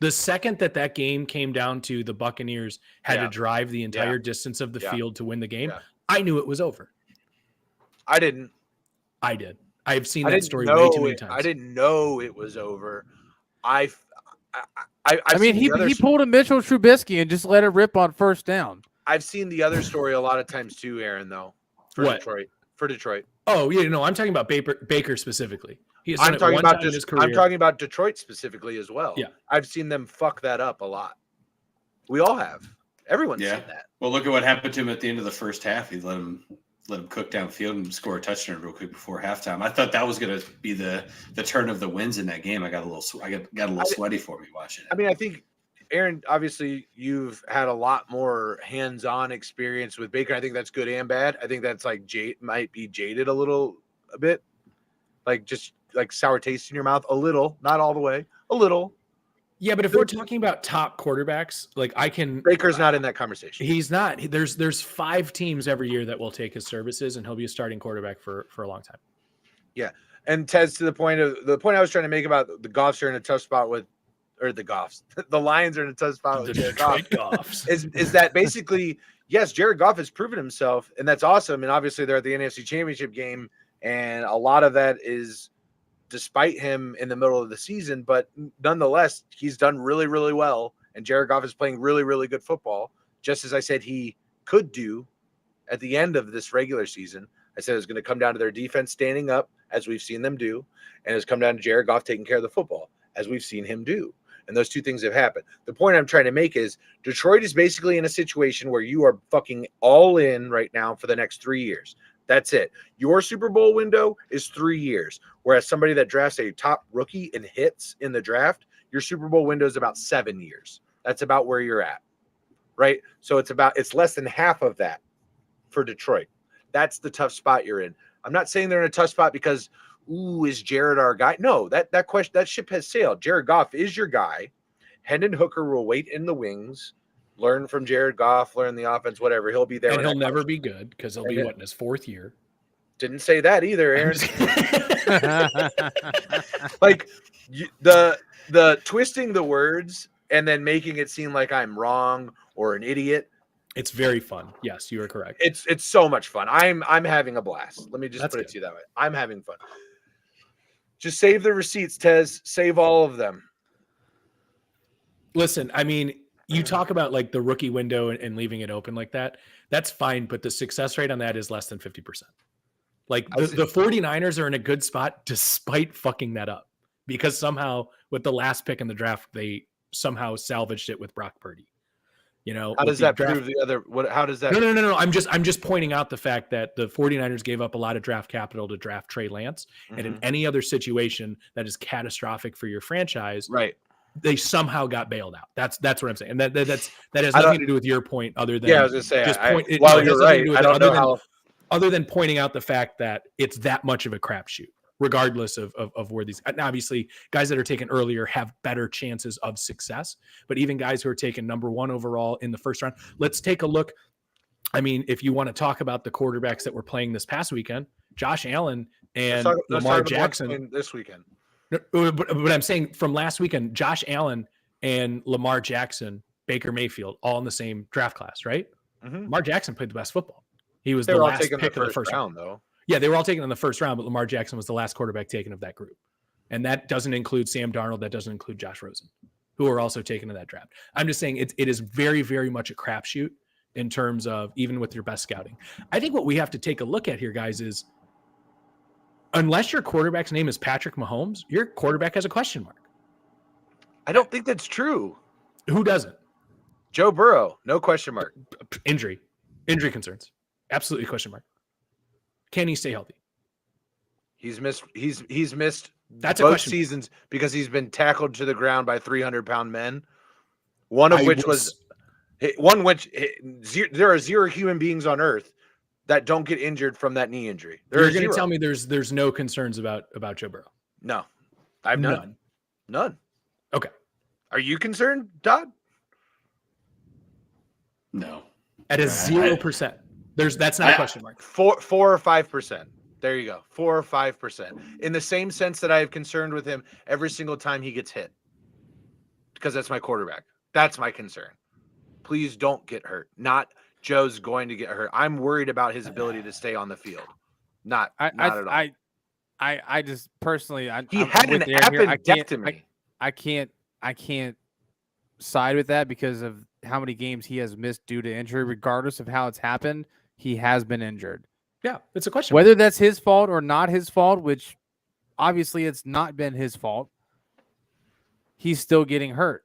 The second that game came down to the Buccaneers had to drive the entire distance of the field to win the game, I knew it was over.
I didn't.
I did. I've seen that story way too many times.
I didn't know it was over. I
mean, he pulled a Mitchell Trubisky and just let it rip on first down.
I've seen the other story a lot of times too, Aaron, though. For Detroit.
Oh, yeah, no, I'm talking about Baker specifically.
I'm talking about Detroit specifically as well.
Yeah.
I've seen them fuck that up a lot. We all have. Everyone's seen that.
Well, look at what happened to him at the end of the first half. He let him cook downfield and score a touchdown real quick before halftime. I thought that was going to be the turn of the winds in that game. I got a little sweaty for me watching it.
I mean, I think Aaron, obviously you've had a lot more hands-on experience with Baker. I think that's good and bad. I think that's might be jaded a bit. Like just like sour taste in your mouth a little, not all the way, a little.
Yeah, but if we're talking about top quarterbacks,
Baker's not in that conversation.
He's not. There's 5 teams every year that will take his services, and he'll be a starting quarterback for a long time.
Yeah, and Ted's to the point I was trying to make about the Goffs are in a tough spot with. Or the Goffs. The Lions are in a tough spot with Jared Goff.
Goffs.
Is that basically, yes, Jared Goff has proven himself, and that's awesome. And obviously they're at the NFC Championship game, and a lot of that is despite him in the middle of the season, but nonetheless, he's done really, really well, and Jared Goff is playing really, really good football, just as I said he could do at the end of this regular season. I said it was going to come down to their defense standing up, as we've seen them do, and it's come down to Jared Goff taking care of the football, as we've seen him do. And those two things have happened. The point I'm trying to make is Detroit is basically in a situation where you are fucking all in right now for the next 3 years. That's it. Your Super Bowl window is 3 years. Whereas somebody that drafts a top rookie and hits in the draft, your Super Bowl window is about 7 years. That's about where you're at. Right? So it's less than half of that for Detroit. That's the tough spot you're in. I'm not saying they're in a tough spot because is Jared our guy? No, that ship has sailed. Jared Goff is your guy. Hendon Hooker will wait in the wings, learn from Jared Goff, learn the offense, whatever. He'll be there.
And he'll never be good because he'll be in his 4th year.
Didn't say that either, Aaron. Like the twisting the words and then making it seem like I'm wrong or an idiot.
It's very fun. Yes, you are correct.
It's so much fun. I'm having a blast. Let me just put it to you that way. I'm having fun. Just save the receipts, Tez. Save all of them.
Listen, I mean, you talk about like the rookie window and leaving it open like that. That's fine, but the success rate on that is less than 50%. Like the 49ers are in a good spot despite fucking that up, because somehow with the last pick in the draft, they somehow salvaged it with Brock Purdy. You know,
how does that prove the other? What? How does that?
No. I'm just pointing out the fact that the 49ers gave up a lot of draft capital to draft Trey Lance, and in any other situation that is catastrophic for your franchise,
right?
They somehow got bailed out. That's what I'm saying, and that has nothing to do with your point, other than
I was gonna say.
You're right.
I don't know how.
Other than pointing out the fact that it's that much of a crapshoot, regardless of where these. And obviously, guys that are taken earlier have better chances of success. But even guys who are taken number 1 overall in the first round, let's take a look. I mean, if you want to talk about the quarterbacks that were playing this past weekend, Josh Allen and Lamar Jackson
this weekend.
But I'm saying from last weekend, Josh Allen and Lamar Jackson, Baker Mayfield, all in the same draft class, right? Lamar Jackson played the best football. He was the last pick of the first round,
though.
Yeah, they were all taken in the first round, but Lamar Jackson was the last quarterback taken of that group. And that doesn't include Sam Darnold. That doesn't include Josh Rosen, who are also taken in that draft. I'm just saying it is very, very much a crapshoot in terms of even with your best scouting. I think what we have to take a look at here, guys, is unless your quarterback's name is Patrick Mahomes, your quarterback has a question mark.
I don't think that's true.
Who doesn't?
Joe Burrow, no question mark.
Injury concerns. Absolutely question mark. Can he stay healthy?
He's missed
That's
both seasons because he's been tackled to the ground by 300-pound men. One of which there are 0 human beings on earth that don't get injured from that knee injury.
You're going to tell me there's no concerns about Joe Burrow?
No, I've none.
Okay.
Are you concerned, Todd?
No.
At a 0%. That's not a question mark.
4 or 5%. There you go. 4 or 5%. In the same sense that I have concerned with him every single time he gets hit, because that's my quarterback. That's my concern. Please don't get hurt. Not Joe's going to get hurt. I'm worried about his ability to stay on the field. Not at all.
I just personally,
he had an appendectomy.
I can't side with that because of how many games he has missed due to injury. Regardless of how it's happened, he has been injured.
Yeah, it's a question.
Whether that's his fault or not his fault, which obviously it's not been his fault, he's still getting hurt.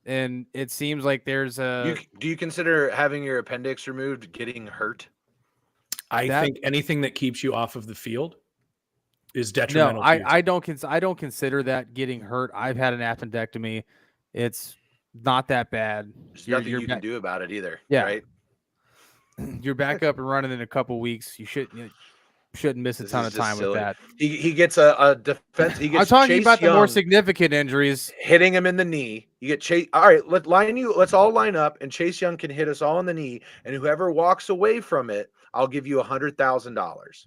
And it seems like there's a...
Do you consider having your appendix removed getting hurt?
I think anything that keeps you off of the field is detrimental.
No, I don't consider that getting hurt. I've had an appendectomy. It's not that bad.
There's nothing you can do about it either.
Yeah.
Right?
You're back up and running in a couple weeks. You shouldn't miss a ton of time with that.
He gets a defense. He gets.
I'm talking about the more significant injuries.
Hitting him in the knee. You get Chase. All right, let's all line up, and Chase Young can hit us all in the knee, and whoever walks away from it, I'll give you $100,000.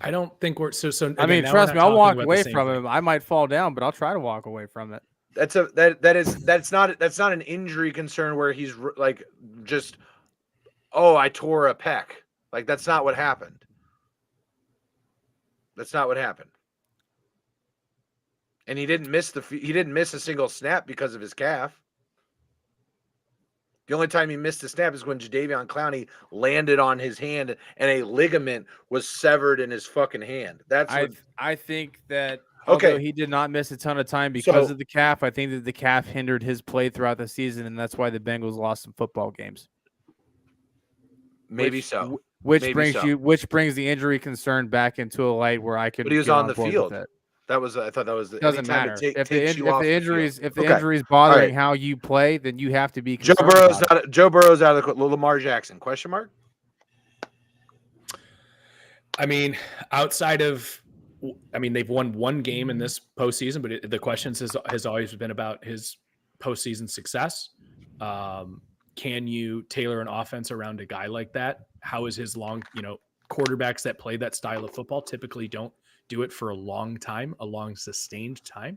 I don't think we're so.
I mean, trust me, I'll walk away from him. I might fall down, but I'll try to walk away from it.
That's not an injury concern where he's like just, oh, I tore a pec. Like that's not what happened. That's not what happened. And he didn't miss a single snap because of his calf. The only time he missed a snap is when Jadeveon Clowney landed on his hand and a ligament was severed in his fucking hand.
I think that although he did not miss a ton of time because of the calf, I think that the calf hindered his play throughout the season, and that's why the Bengals lost some football games. Which brings the injury concern back into a light where I could.
But he was on the field. I thought that was.
Doesn't matter if the injury's bothering how you play, then you have to be.
Joe Burrow's out of the Lamar Jackson question mark.
I mean, they've won one game in this postseason, but the questions has always been about his postseason success. Can you tailor an offense around a guy like that? How is his quarterbacks that play that style of football typically don't do it for a long time, a long sustained time.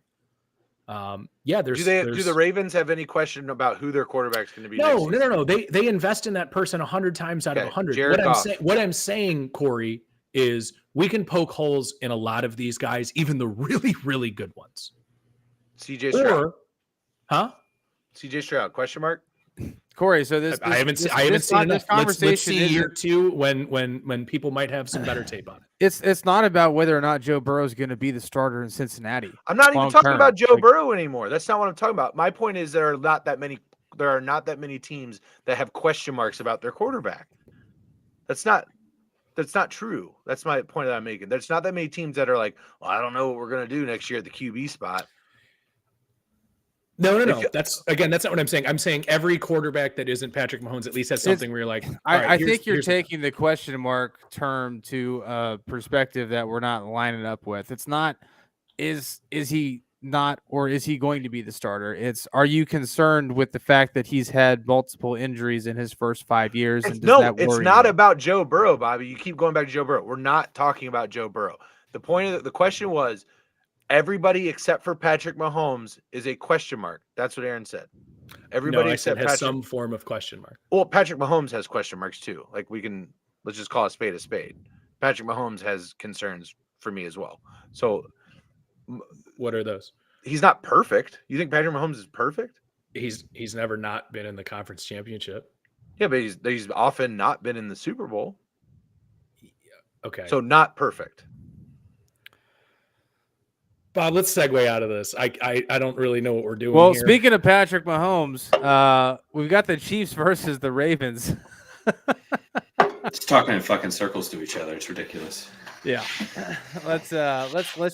Do the Ravens have any question about who their quarterback's going to be? No. They invest in that person 100 times out of 100. What I'm saying, Corey, is we can poke holes in a lot of these guys, even the really, really good ones.
CJ Stroud.
CJ
Stroud, question mark?
Corey, so this
I haven't seen enough. This conversation. Let's see year 2 when people might have some better tape on it.
It's not about whether or not Joe Burrow is going to be the starter in Cincinnati.
I'm not even talking about Joe Burrow anymore. That's not what I'm talking about. My point is there are not that many teams that have question marks about their quarterback. That's not true. That's my point that I'm making. There's not that many teams that are like, well, I don't know what we're going to do next year at the QB spot.
No. That's not what I'm saying. I'm saying every quarterback that isn't Patrick Mahomes at least has something where you're like,
I think you're taking the question mark term to a perspective that we're not lining up with. It's not, is he not, or is he going to be the starter? It's, are you concerned with the fact that he's had multiple injuries in his first 5 years? And
it's not about Joe Burrow, Bobby. You keep going back to Joe Burrow. We're not talking about Joe Burrow. The point of the question was, everybody except for Patrick Mahomes is a question mark. That's what Aaron said. Everybody except
has
Patrick,
some form of question mark.
Well, Patrick Mahomes has question marks too. Like let's just call a spade a spade. Patrick Mahomes has concerns for me as well. So
what are those?
He's not perfect. You think Patrick Mahomes is perfect?
He's never not been in the conference championship.
Yeah, but he's often not been in the Super Bowl.
Yeah. Okay.
So not perfect.
Bob, let's segue out of this. I don't really know what we're doing.
Well,
here.
Speaking of Patrick Mahomes, we've got the Chiefs versus the Ravens.
It's talking in fucking circles to each other. It's ridiculous.
Yeah, let's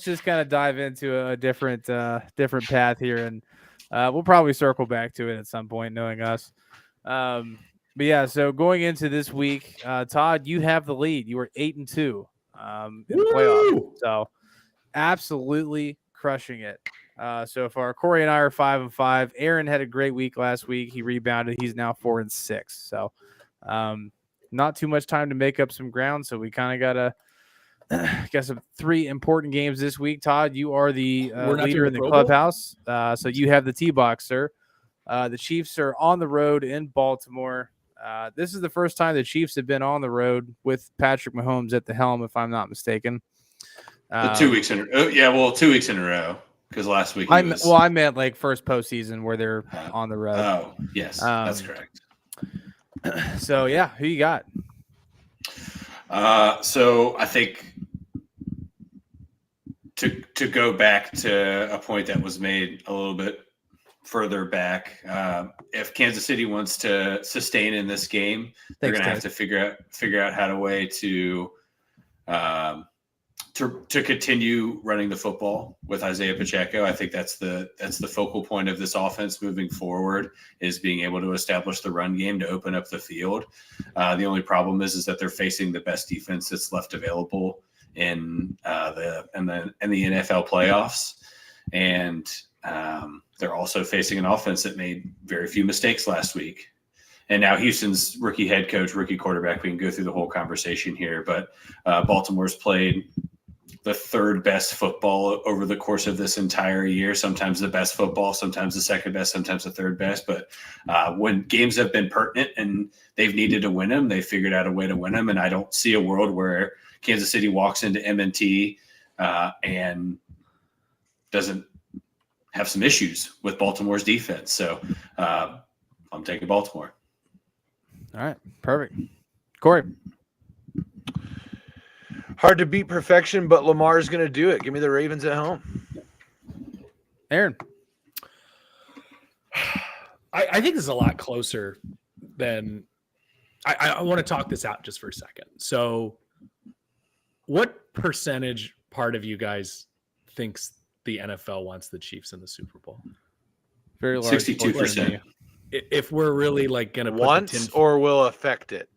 just kind of dive into a different path here, and we'll probably circle back to it at some point, knowing us. But yeah, so going into this week, Todd, you have the lead. You were 8-2 in the playoffs, so absolutely crushing it so far. Corey and I are 5-5. Aaron had a great week last week. He rebounded. He's now 4-6. So not too much time to make up some ground. So we kind of got some 3 important games this week. Todd, you are the leader in the clubhouse. So you have the T-box, sir. The Chiefs are on the road in Baltimore. This is the first time the Chiefs have been on the road with Patrick Mahomes at the helm, if I'm not mistaken.
2 weeks in a row. Yeah, well, 2 weeks in a row because last week.
I meant like first postseason where they're on the road.
Oh, yes, that's correct.
So yeah, who you got?
So I think to go back to a point that was made a little bit further back, if Kansas City wants to sustain in this game, they're going to have to figure out how to continue running the football with Isaiah Pacheco. I think that's the focal point of this offense moving forward, is being able to establish the run game to open up the field. The only problem is that they're facing the best defense that's left available in the NFL playoffs, and they're also facing an offense that made very few mistakes last week. And now Houston's rookie head coach, rookie quarterback. We can go through the whole conversation here, but Baltimore's played the third best football over the course of this entire year. Sometimes the best football, sometimes the second best, sometimes the third best. But when games have been pertinent and they've needed to win them, they figured out a way to win them. And I don't see a world where Kansas City walks into M&T and doesn't have some issues with Baltimore's defense. So I'm taking Baltimore.
All right, perfect. Corey.
Hard to beat perfection, but Lamar's going to do it. Give me the Ravens at home.
Aaron.
I think this is a lot closer than I want to talk this out just for a second. So what percentage part of you guys thinks the NFL wants the Chiefs in the Super Bowl?
Very large.
62%.
If we're really like going to put
once or will affect it.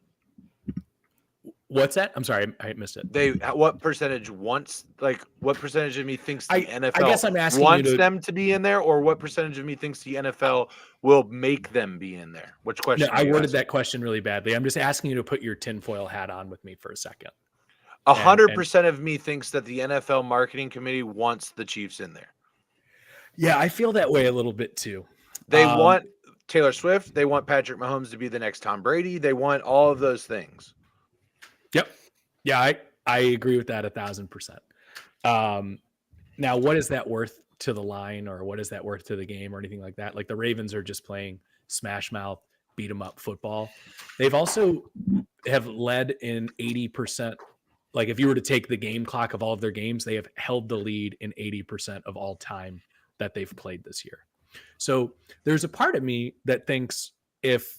What's that? I'm sorry, I missed it.
What percentage wants? Like, what percentage of me thinks the NFL
I guess I'm asking
wants them to be in there, or what percentage of me thinks the NFL will make them be in there? Which question?
No, I worded that question really badly. I'm just asking you to put your tinfoil hat on with me for a second.
100% of me thinks that the NFL marketing committee wants the Chiefs in there.
Yeah, I feel that way a little bit too.
They want Taylor Swift. They want Patrick Mahomes to be the next Tom Brady. They want all of those things.
Yep. Yeah, I agree with that 1,000%. Now, what is that worth to the line, or what is that worth to the game, or anything like that? Like the Ravens are just playing smash mouth, beat 'em up football. They've also have led in 80%. Like if you were to take the game clock of all of their games, they have held the lead in 80% of all time that they've played this year. So there's a part of me that thinks if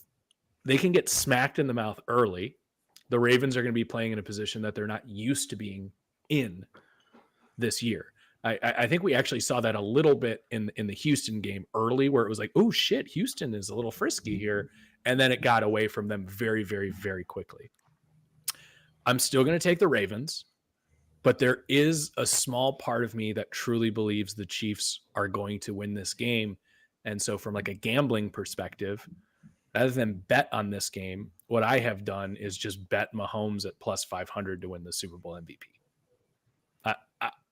they can get smacked in the mouth early, the Ravens are going to be playing in a position that they're not used to being in this year. I think we actually saw that a little bit in the Houston game early, where it was like, oh shit, Houston is a little frisky here. And then it got away from them very, very, very quickly. I'm still going to take the Ravens, but there is a small part of me that truly believes the Chiefs are going to win this game. And so from like a gambling perspective, rather than bet on this game, what I have done is just bet Mahomes at plus 500 to win the Super Bowl MVP.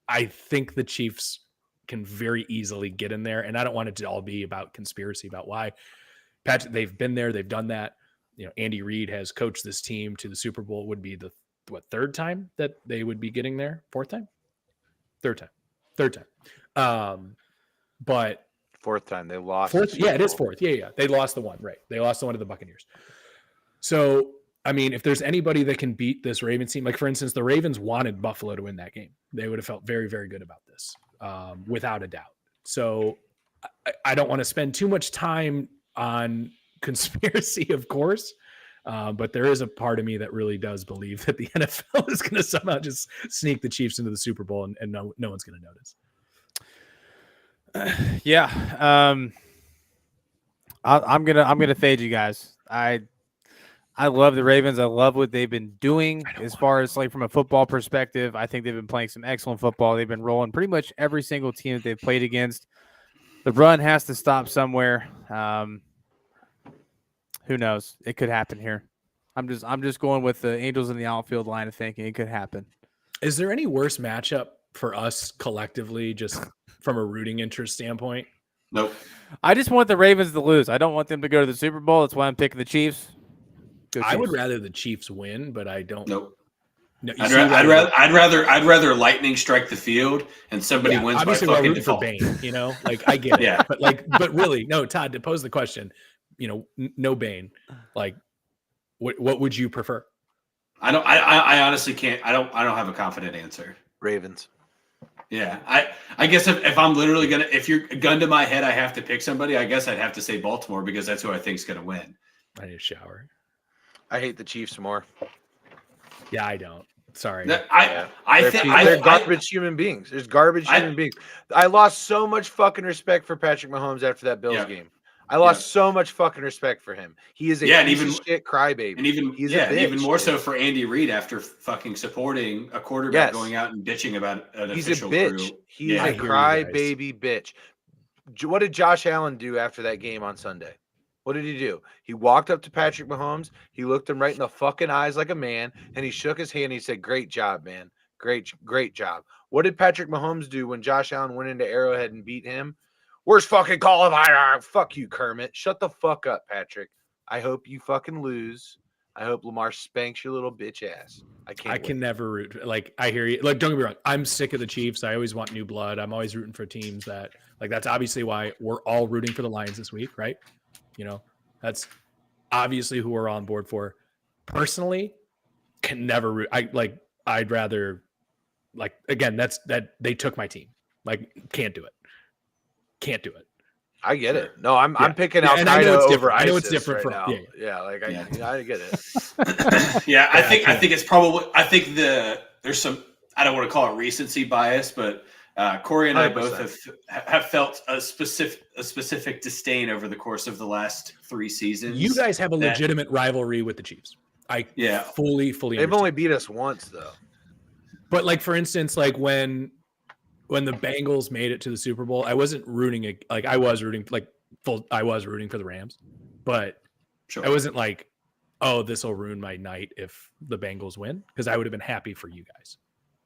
I think the Chiefs can very easily get in there, and I don't want it to all be about conspiracy about why. Patrick, they've been there, they've done that. You know, Andy Reid has coached this team to the Super Bowl. It would be the third time that they would be getting there? Fourth time? Third time. But
fourth time they lost.
Fourth, yeah, it is fourth. Yeah. They lost the one, right? They lost the one to the Buccaneers. So, I mean, if there's anybody that can beat this Ravens team, like for instance, the Ravens wanted Buffalo to win that game. They would have felt very, very good about this, without a doubt. So I don't want to spend too much time on conspiracy, of course. But there is a part of me that really does believe that the NFL is going to somehow just sneak the Chiefs into the Super Bowl and no one's going to notice.
I'm gonna fade you guys. I love the Ravens. I love what they've been doing as far as like from a football perspective. I think they've been playing some excellent football. They've been rolling pretty much every single team that they've played against. The run has to stop somewhere. Who knows? It could happen here. I'm just going with the Angels in the outfield line of thinking it could happen.
Is there any worse matchup for us collectively, just from a rooting interest standpoint?
Nope.
I just want the Ravens to lose. I don't want them to go to the Super Bowl. That's why I'm picking the Chiefs.
I would rather the Chiefs win, but I don't.
Nope.
No,
I'd rather lightning strike the field and somebody wins
obviously
by fucking
for
default.
Bane, you know, like I get it.
Yeah.
But really, no, Todd, to pose the question, you know, no Bane. Like, what would you prefer?
I honestly can't. I don't have a confident answer.
Ravens.
Yeah, I guess if I'm literally if you're gun to my head, I have to pick somebody. I guess I'd have to say Baltimore because that's who I think's gonna win.
I need a shower.
I hate the Chiefs more.
Yeah, I don't. Sorry.
I think
they're garbage human beings. There's garbage human beings. I lost so much fucking respect for Patrick Mahomes after that Bills game. I lost so much fucking respect for him. He is a piece of shit crybaby.
And even more so for Andy Reid after fucking supporting a quarterback going out and bitching about an official crew.
He's a bitch. He's a crybaby bitch. What did Josh Allen do after that game on Sunday? What did he do? He walked up to Patrick Mahomes. He looked him right in the fucking eyes like a man, and he shook his hand. And he said, "Great job, man. Great job." What did Patrick Mahomes do when Josh Allen went into Arrowhead and beat him? Where's fucking call of IR? Fuck you, Kermit. Shut the fuck up, Patrick. I hope you fucking lose. I hope Lamar spanks your little bitch ass. I can
never root. Like, I hear you. Like, don't get me wrong. I'm sick of the Chiefs. I always want new blood. I'm always rooting for teams that, like, that's obviously why we're all rooting for the Lions this week, right? You know, that's obviously who we're on board for. Personally, can never root. I'd rather, like, again, that they took my team. Like, can't do it.
I get it. No, I'm picking Al Qaeda over ISIS.
I know it's different
right
from
now. I get it.
I think it's probably. I think there's some. I don't want to call it recency bias, but Corey and 100%. I both have felt a specific disdain over the course of the last 3 seasons.
You guys have a legitimate rivalry with the Chiefs. I fully.
They've only beat us once though.
But like for instance, like when the Bengals made it to the Super Bowl, I wasn't rooting I was rooting for the Rams, but I wasn't like, oh, this will ruin my night if the Bengals win, because I would have been happy for you guys.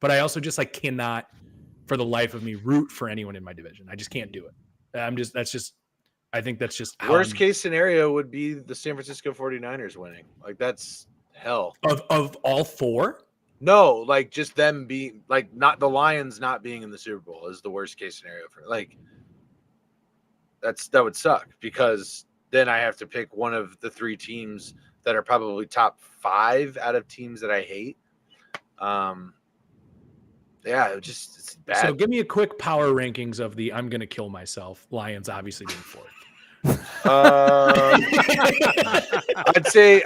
But I also just cannot for the life of me root for anyone in my division. I just can't do it. I think that's just
worst case scenario would be the San Francisco 49ers winning. Like, that's hell.
Of all 4?
No, like just them being like not the Lions not being in the Super Bowl is the worst case scenario for like that would suck because then I have to pick one of the 3 teams that are probably top 5 out of teams that I hate. Yeah, it's bad.
So give me a quick power rankings of the I'm gonna kill myself. Lions obviously being 4th.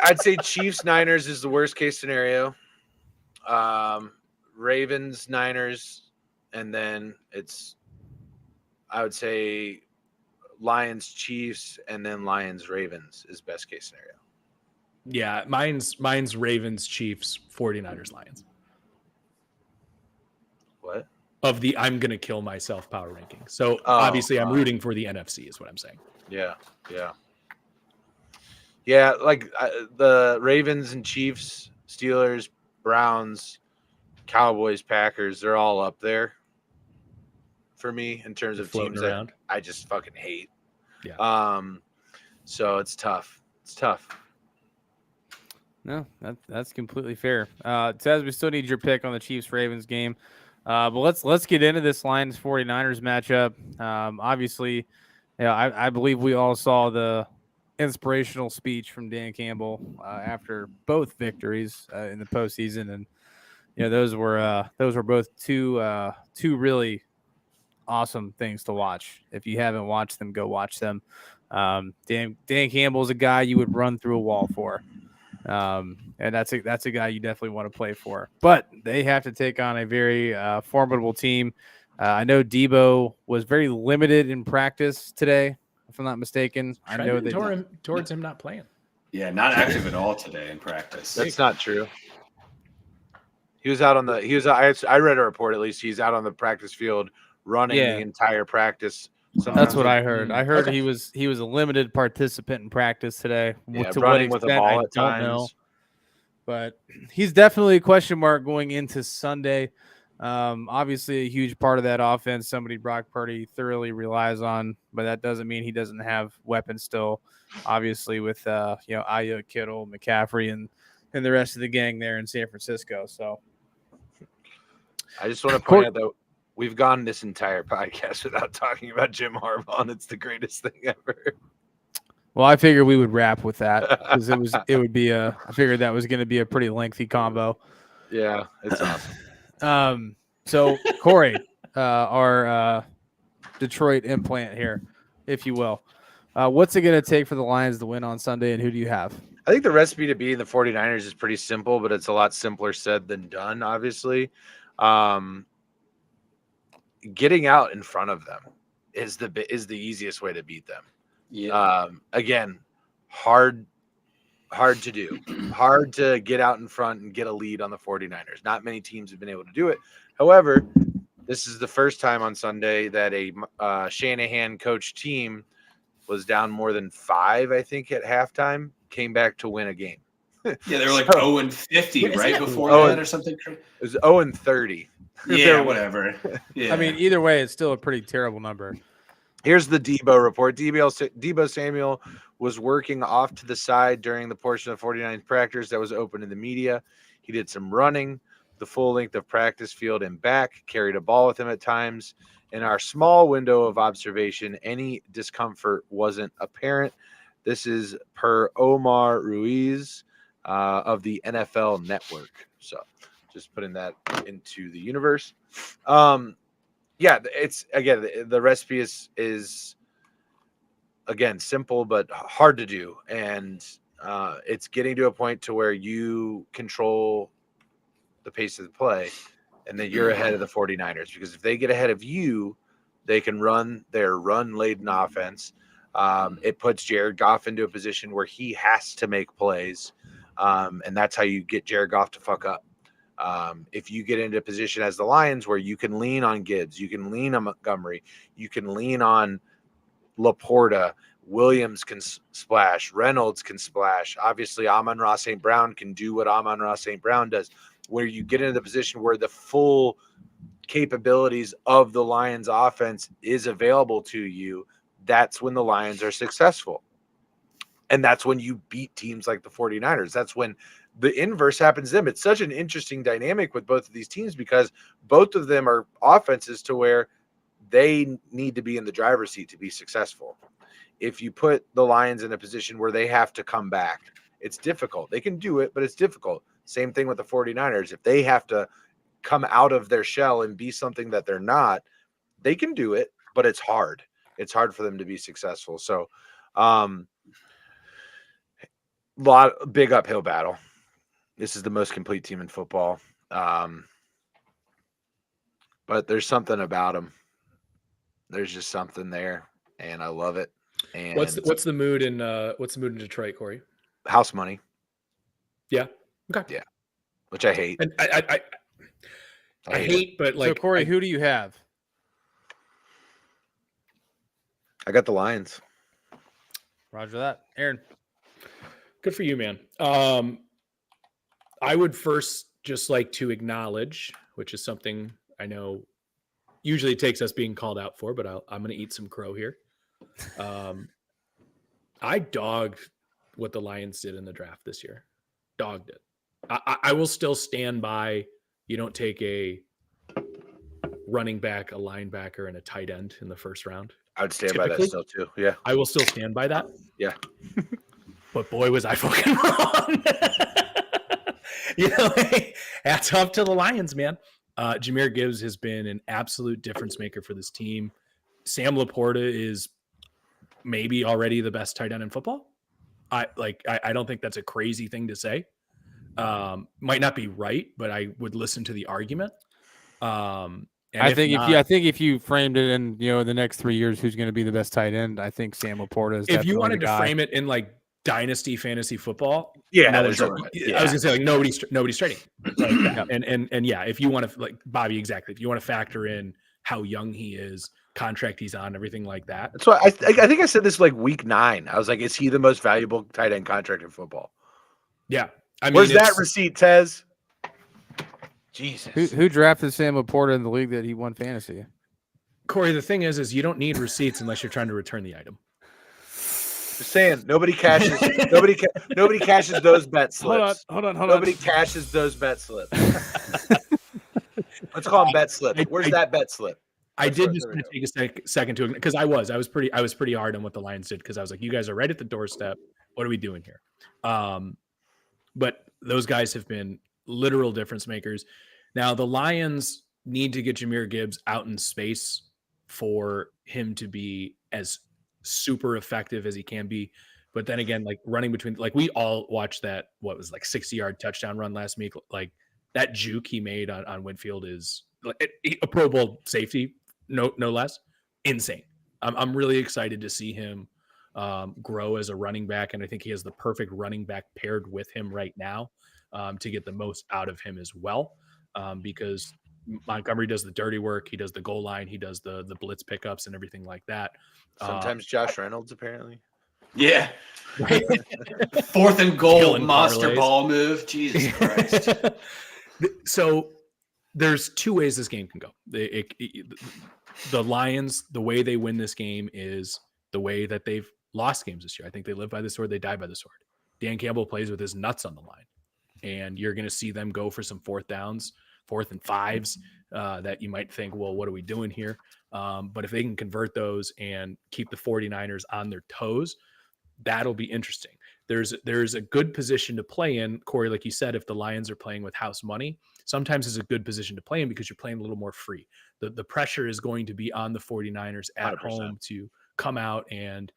I'd say Chiefs Niners is the worst case scenario. Ravens Niners, and then I would say Lions Chiefs, and then Lions Ravens is best case scenario.
Yeah, mine's Ravens, Chiefs, 49ers, Lions.
What?
Of the I'm gonna kill myself power ranking. So obviously I'm rooting for the NFC is what I'm saying.
Yeah. Like the Ravens and Chiefs, Steelers, Browns, Cowboys, Packers, they're all up there for me in terms of teams
around.
that I just fucking hate.
Yeah.
So it's tough.
No, that's completely fair. Tez, we still need your pick on the Chiefs-Ravens game. But let's get into this Lions 49ers matchup. Obviously, I believe we all saw the inspirational speech from Dan Campbell after both victories in the postseason, and those were both two really awesome things to watch. If you haven't watched them, go watch them. Dan Campbell's a guy you would run through a wall for. And that's a guy you definitely want to play for. But they have to take on a very formidable team. I know Debo was very limited in practice today, if I'm not mistaken. I know that
towards him not playing.
Yeah, not active at all today in practice.
That's not true. He was out on I read a report at least. He's out on the practice field running the entire practice.
That's what I heard. I heard he was a limited participant in practice today.
Yeah,
to
running
what
with a
extent,
ball
I
at
don't
times.
know. But he's definitely a question mark going into Sunday. Obviously, a huge part of that offense, somebody Brock Purdy thoroughly relies on, but that doesn't mean he doesn't have weapons still. Obviously, with Ayuk, Kittle, McCaffrey, and the rest of the gang there in San Francisco. So,
I just want to point out that we've gone this entire podcast without talking about Jim Harbaugh, and it's the greatest thing ever.
Well, I figured we would wrap with that because I figured that was going to be a pretty lengthy combo.
Yeah, it's awesome.
So Corey, our Detroit implant here, if you will, what's it going to take for the Lions to win on Sunday, and who do you have?
I think the recipe to beating the 49ers is pretty simple, but it's a lot simpler said than done, obviously. Getting out in front of them is the easiest way to beat them.
Yeah.
Again, hard to do. Hard to get out in front and get a lead on the 49ers. Not many teams have been able to do it. However, this is the first time on Sunday that a Shanahan coach team was down more than 5, I think, at halftime, came back to win a game.
Yeah, they were like 0-50 right before that or something.
It was 0-30.
Yeah, whatever. Yeah.
I mean, either way, it's still a pretty terrible number.
Here's the Debo report. Debo Samuel was working off to the side during the portion of 49th practice that was open to the media. He did some running, the full length of practice field and back, carried a ball with him at times. In our small window of observation, any discomfort wasn't apparent. This is per Omar Ruiz of the NFL Network. So just putting that into the universe. Yeah, it's again the recipe is again simple but hard to do, and it's getting to a point to where you control the pace of the play, and then you're ahead of the 49ers, because if they get ahead of you, they can run their run-laden offense. It puts Jared Goff into a position where he has to make plays, and that's how you get Jared Goff to fuck up. If you get into a position as the Lions where you can lean on Gibbs, you can lean on Montgomery, you can lean on Laporta, Williams can splash, Reynolds can splash. Obviously, Amon-Ra St. Brown can do what Amon-Ra St. Brown does, where you get into the position where the full capabilities of the Lions offense is available to you. That's when the Lions are successful. And that's when you beat teams like the 49ers. That's when the inverse happens to them. It's such an interesting dynamic with both of these teams because both of them are offenses to where they need to be in the driver's seat to be successful. If you put the Lions in a position where they have to come back, it's difficult. They can do it, but it's difficult. Same thing with the 49ers. If they have to come out of their shell and be something that they're not, they can do it, but it's hard. It's hard for them to be successful. So, big uphill battle. This is the most complete team in football. But there's something about them. There's just something there, and I love it. And
what's the mood in Detroit, Corey?
House money.
Yeah. Okay.
Yeah. Which I hate.
And I hate, but like,
so Corey, who do you have?
I got the Lions.
Roger that. Aaron.
Good for you, man. I would first just like to acknowledge, which is something I know usually takes us being called out for, but I'm going to eat some crow here. I dogged what the Lions did in the draft this year. Dogged it. I will still stand by. You don't take a running back, a linebacker, and a tight end in the first round.
I would stand by that still too. Yeah.
I will still stand by that.
Yeah.
But boy, was I fucking wrong. Hats off to the Lions, man. Jahmyr Gibbs has been an absolute difference maker for this team. Sam Laporta is maybe already the best tight end in football. I don't think that's a crazy thing to say. Might not be right, but I would listen to the argument.
I think if you framed it in the next 3 years, who's going to be the best tight end? I think Sam Laporta is.
If you wanted to frame it in like dynasty fantasy football,
yeah,
I was gonna say like nobody's trading like that. And yeah, if you want to like Bobby, exactly. If you want to factor in how young he is, contract he's on, everything like that.
That's why I think I said this like week 9. I was like, is he the most valuable tight end contract in football?
Yeah, I mean,
where's that receipt, Tez? Jesus,
who drafted Sam Laporta in the league that he won fantasy?
Corey, the thing is you don't need receipts unless you're trying to return the item.
Just saying, nobody cashes. nobody cashes those bet slips.
Hold on.
Nobody cashes those bet slips. Let's call them bet slip. Where's that bet slip?
I did just want to take a second to, because I was pretty hard on what the Lions did, because I was like, you guys are right at the doorstep. What are we doing here? But those guys have been literal difference makers. Now the Lions need to get Jahmyr Gibbs out in space for him to be as super effective as he can be. But then again, like running between, like we all watched that, 60-yard touchdown run last week. Like that juke he made on Winfield is like a Pro Bowl safety, no less. Insane. I'm really excited to see him grow as a running back, and I think he has the perfect running back paired with him right now to get the most out of him as well, because Montgomery does the dirty work. He does the goal line. He does the blitz pickups and everything like that.
Sometimes Josh Reynolds, apparently.
Yeah.
Right?
4th and goal,
Killing
monster
parlays.
Ball move. Jesus Christ.
So there's 2 ways this game can go. The Lions, the way they win this game is the way that they've lost games this year. I think they live by the sword, they die by the sword. Dan Campbell plays with his nuts on the line, and you're going to see them go for some 4th downs, 4th and 5s that you might think, well, what are we doing here? But if they can convert those and keep the 49ers on their toes, that'll be interesting. There's a good position to play in, Corey, like you said, if the Lions are playing with house money, sometimes it's a good position to play in because you're playing a little more free. The pressure is going to be on the 49ers at 100%. Home to come out and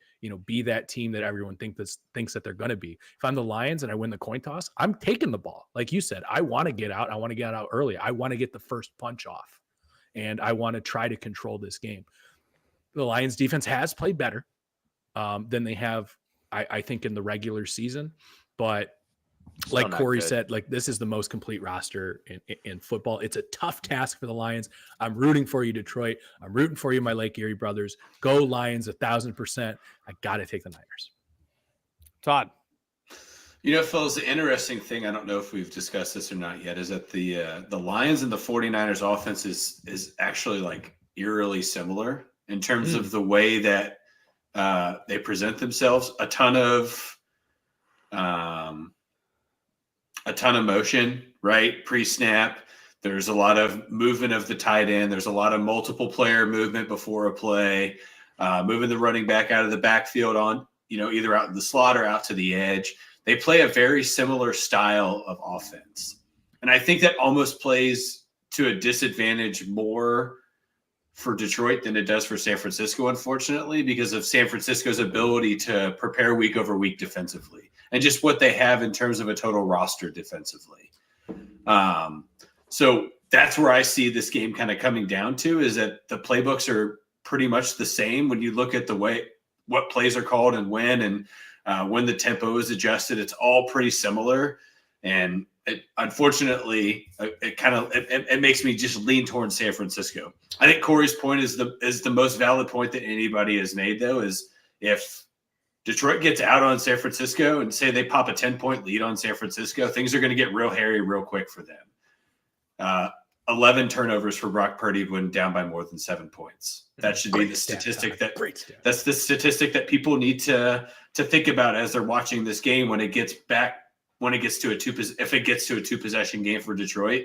be that team that everyone thinks that they're going to be. If I'm the Lions and I win the coin toss, I'm taking the ball. Like you said, I want to get out. I want to get out early. I want to get the first punch off, and I want to try to control this game. The Lions defense has played better than they have, I think, in the regular season, but like Corey said, like this is the most complete roster in football. It's a tough task for the Lions. I'm rooting for you, Detroit. I'm rooting for you, my Lake Erie brothers. Go Lions 1,000%. I got to take the Niners.
Todd.
Phil, the interesting thing, I don't know if we've discussed this or not yet, is that the Lions and the 49ers offense is actually like eerily similar in terms of the way that they present themselves. A ton of a ton of motion, right? Pre-snap. There's a lot of movement of the tight end. There's a lot of multiple player movement before a play, moving the running back out of the backfield on, either out in the slot or out to the edge. They play a very similar style of offense. And I think that almost plays to a disadvantage more for Detroit than it does for San Francisco, unfortunately, because of San Francisco's ability to prepare week over week defensively and just what they have in terms of a total roster defensively. So that's where I see this game kind of coming down to, is that the playbooks are pretty much the same when you look at the way what plays are called and when the tempo is adjusted. It's all pretty similar. And unfortunately, it makes me just lean towards San Francisco. I think Corey's point is the most valid point that anybody has made, though, is if Detroit gets out on San Francisco and say they pop a 10-point lead on San Francisco, things are going to get real hairy real quick for them. 11 turnovers for Brock Purdy when down by more than 7 points. That should be the statistic that's the statistic that people need to think about as they're watching this game when it gets to a two possession game for Detroit,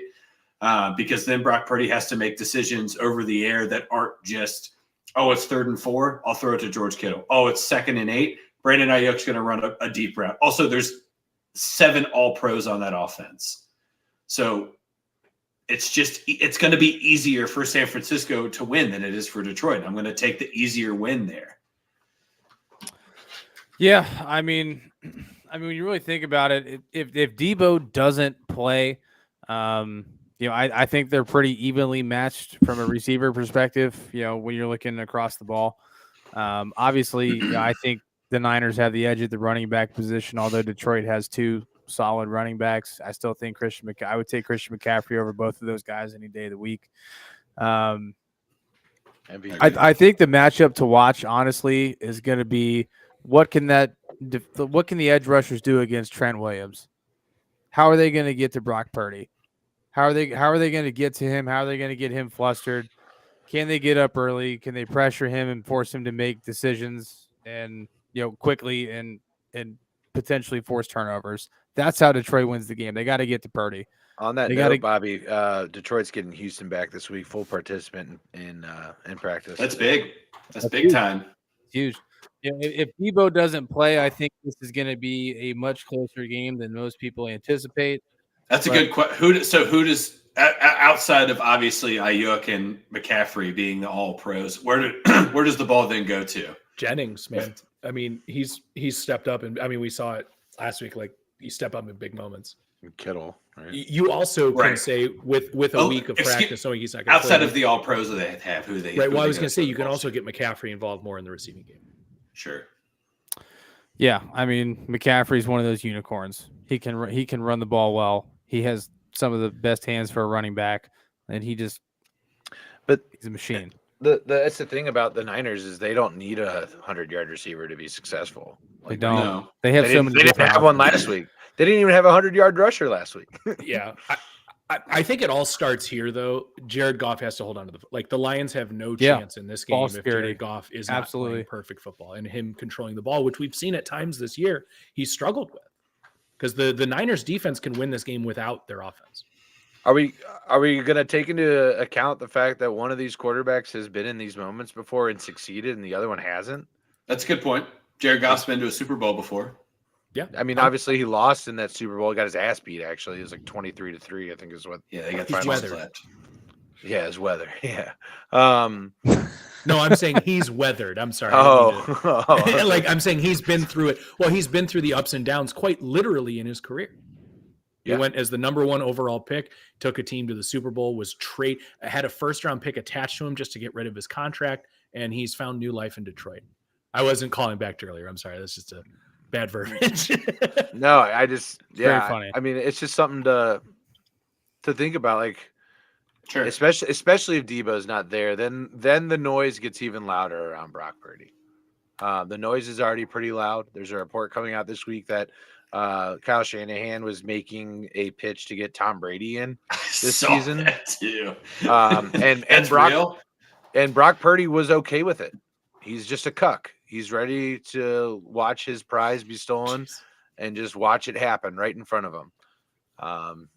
because then Brock Purdy has to make decisions over the air that aren't just, oh, it's 3rd and 4, I'll throw it to George Kittle. Oh, it's 2nd and 8, Brandon Ayuk's going to run a deep route. Also, there's 7 All-Pros on that offense. So it's going to be easier for San Francisco to win than it is for Detroit. I'm going to take the easier win there.
Yeah, I mean, when you really think about it, if Debo doesn't play, I think they're pretty evenly matched from a receiver perspective. When you're looking across the ball, obviously, I think the Niners have the edge at the running back position. Although Detroit has 2 solid running backs, I still think I would take Christian McCaffrey over both of those guys any day of the week. I think the matchup to watch, honestly, is going to be what can the edge rushers do against Trent Williams? How are they going to get to Brock Purdy? How are they going to get to him? How are they going to get him flustered? Can they get up early? Can they pressure him and force him to make decisions and quickly and potentially force turnovers? That's how Detroit wins the game. They got to get to Purdy.
On that note, Bobby, Detroit's getting Houston back this week, full participant in practice.
That's big. That's big
huge.
Time.
Huge. If Debo doesn't play, I think this is going to be a much closer game than most people anticipate.
That's a good question. Who does outside of obviously Ayuk and McCaffrey being the all pros, where does the ball then go to?
Jennings, man. I mean, he's stepped up, and I mean, we saw it last week. Like, he stepped up in big moments.
Kittle, right?
You also can say with a week of practice, knowing he's not going to
outside of the all pros that they have, who they
right. Well, I was going to say you can also get McCaffrey involved more in the receiving game.
Sure.
Yeah, I mean, McCaffrey's one of those unicorns. He can run the ball well. He has some of the best hands for a running back, and he's a machine.
That's the thing about the Niners is they don't need a 100-yard receiver to be successful.
They don't.
No.
They have so many.
They didn't have one last week. They didn't even have a 100-yard rusher last week.
Yeah. I think it all starts here, though. Jared Goff has to hold on to the Lions have no chance in this game if Jared Goff is not playing perfect football, and him controlling the ball, which we've seen at times this year he struggled with, because the Niners defense can win this game without their offense.
Are we going to take into account the fact that one of these quarterbacks has been in these moments before and succeeded, and the other one hasn't?
That's a good point. Jared Goff's been to a Super Bowl before.
Yeah,
I mean, obviously he lost in that Super Bowl. He got his ass beat. Actually, it was like 23-3. I think is what.
Yeah, they got
weathered.
Yeah, his weather. Yeah.
No, I'm saying he's weathered. I'm sorry. I'm saying he's been through it. Well, he's been through the ups and downs quite literally in his career. He went as the number 1 overall pick, took a team to the Super Bowl, had a first-round pick attached to him just to get rid of his contract, and he's found new life in Detroit. I wasn't calling back earlier. I'm sorry. That's just a bad verbiage.
No, I just
very funny.
I mean, it's just something to think about. Like,
sure,
especially if Debo's not there, then the noise gets even louder around Brock Purdy. The noise is already pretty loud. There's a report coming out this week that Kyle Shanahan was making a pitch to get Tom Brady in this season.
That too.
And Brock Purdy was okay with it. He's just a cuck. He's ready to watch his prize be stolen and just watch it happen right in front of him.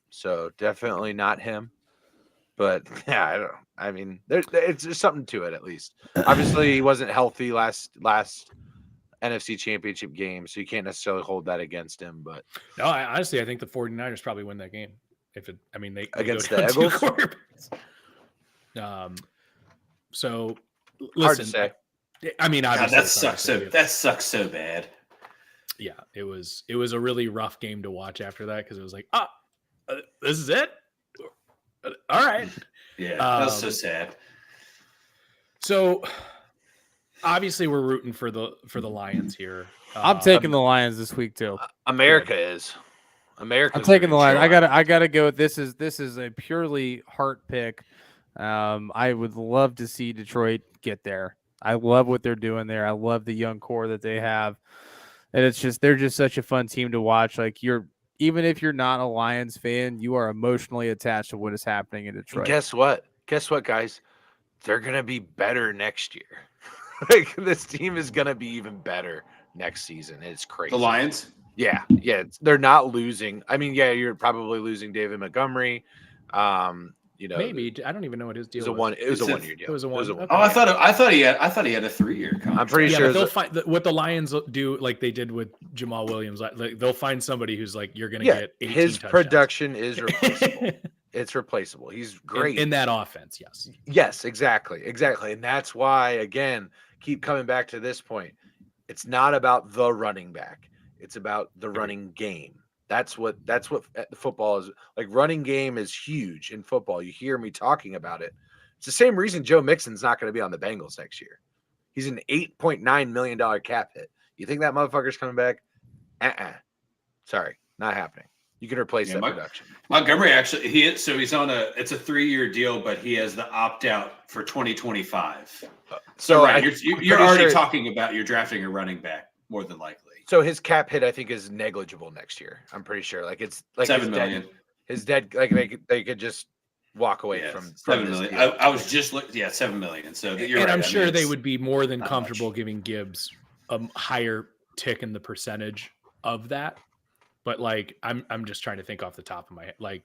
So definitely not him. But yeah, I mean, there's something to it at least. Obviously, he wasn't healthy last NFC Championship game, so you can't necessarily hold that against him. But
No, honestly, I think the 49ers probably win that game. They
against
go
the
down two
Eagles?
quarterbacks. So listen,
hard to say.
I mean,
God,
obviously,
that sucks so bad.
Yeah, it was a really rough game to watch after that because it was like, this is it. All right.
Yeah, that was so sad.
So obviously, we're rooting for the Lions here.
I'm taking the Lions this week too.
America is. America.
I'm taking the Lions. I gotta go. This is a purely heart pick. I would love to see Detroit get there. I love what they're doing there. I love the young core that they have, and they're just such a fun team to watch. Like even if you're not a Lions fan, you are emotionally attached to what is happening in Detroit.
And guess what? Guess what, guys? They're gonna be better next year. Like this team is gonna be even better next season. It's crazy.
The Lions?
Yeah. They're not losing. I mean, yeah, you're probably losing David Montgomery.
Maybe I don't even know what his deal was.
It was a 1 year deal.
It was a one. Okay.
Oh, I thought he had a 3-year contract.
I'm pretty sure
but they'll find what the Lions do, like they did with Jamal Williams. Like they'll find somebody who's like, you're going to get 18
his
touchdowns.
production is replaceable. It's replaceable. He's great
in that offense. Yes.
Yes, exactly, and that's why again, keep coming back to this point. It's not about the running back. It's about the running game. That's what football is. Like running game is huge in football. You hear me talking about it. It's the same reason Joe Mixon's not going to be on the Bengals next year. He's an $8.9 million cap hit. You think that motherfucker's coming back? Sorry, not happening. You can replace that production.
Montgomery actually he's on it's a 3-year deal, but he has the opt out for 2025. So right, you're already talking about you're drafting a running back more than likely.
So his cap hit, I think, is negligible next year. I'm pretty sure. Like it's like
$7 million.
His dead, like they could just walk away from
$7 million. I was just looking. Yeah, $7 million. So you're right.
I'm sure they would be more than comfortable giving Gibbs a higher tick in the percentage of that. But like, I'm just trying to think off the top of my head. Like,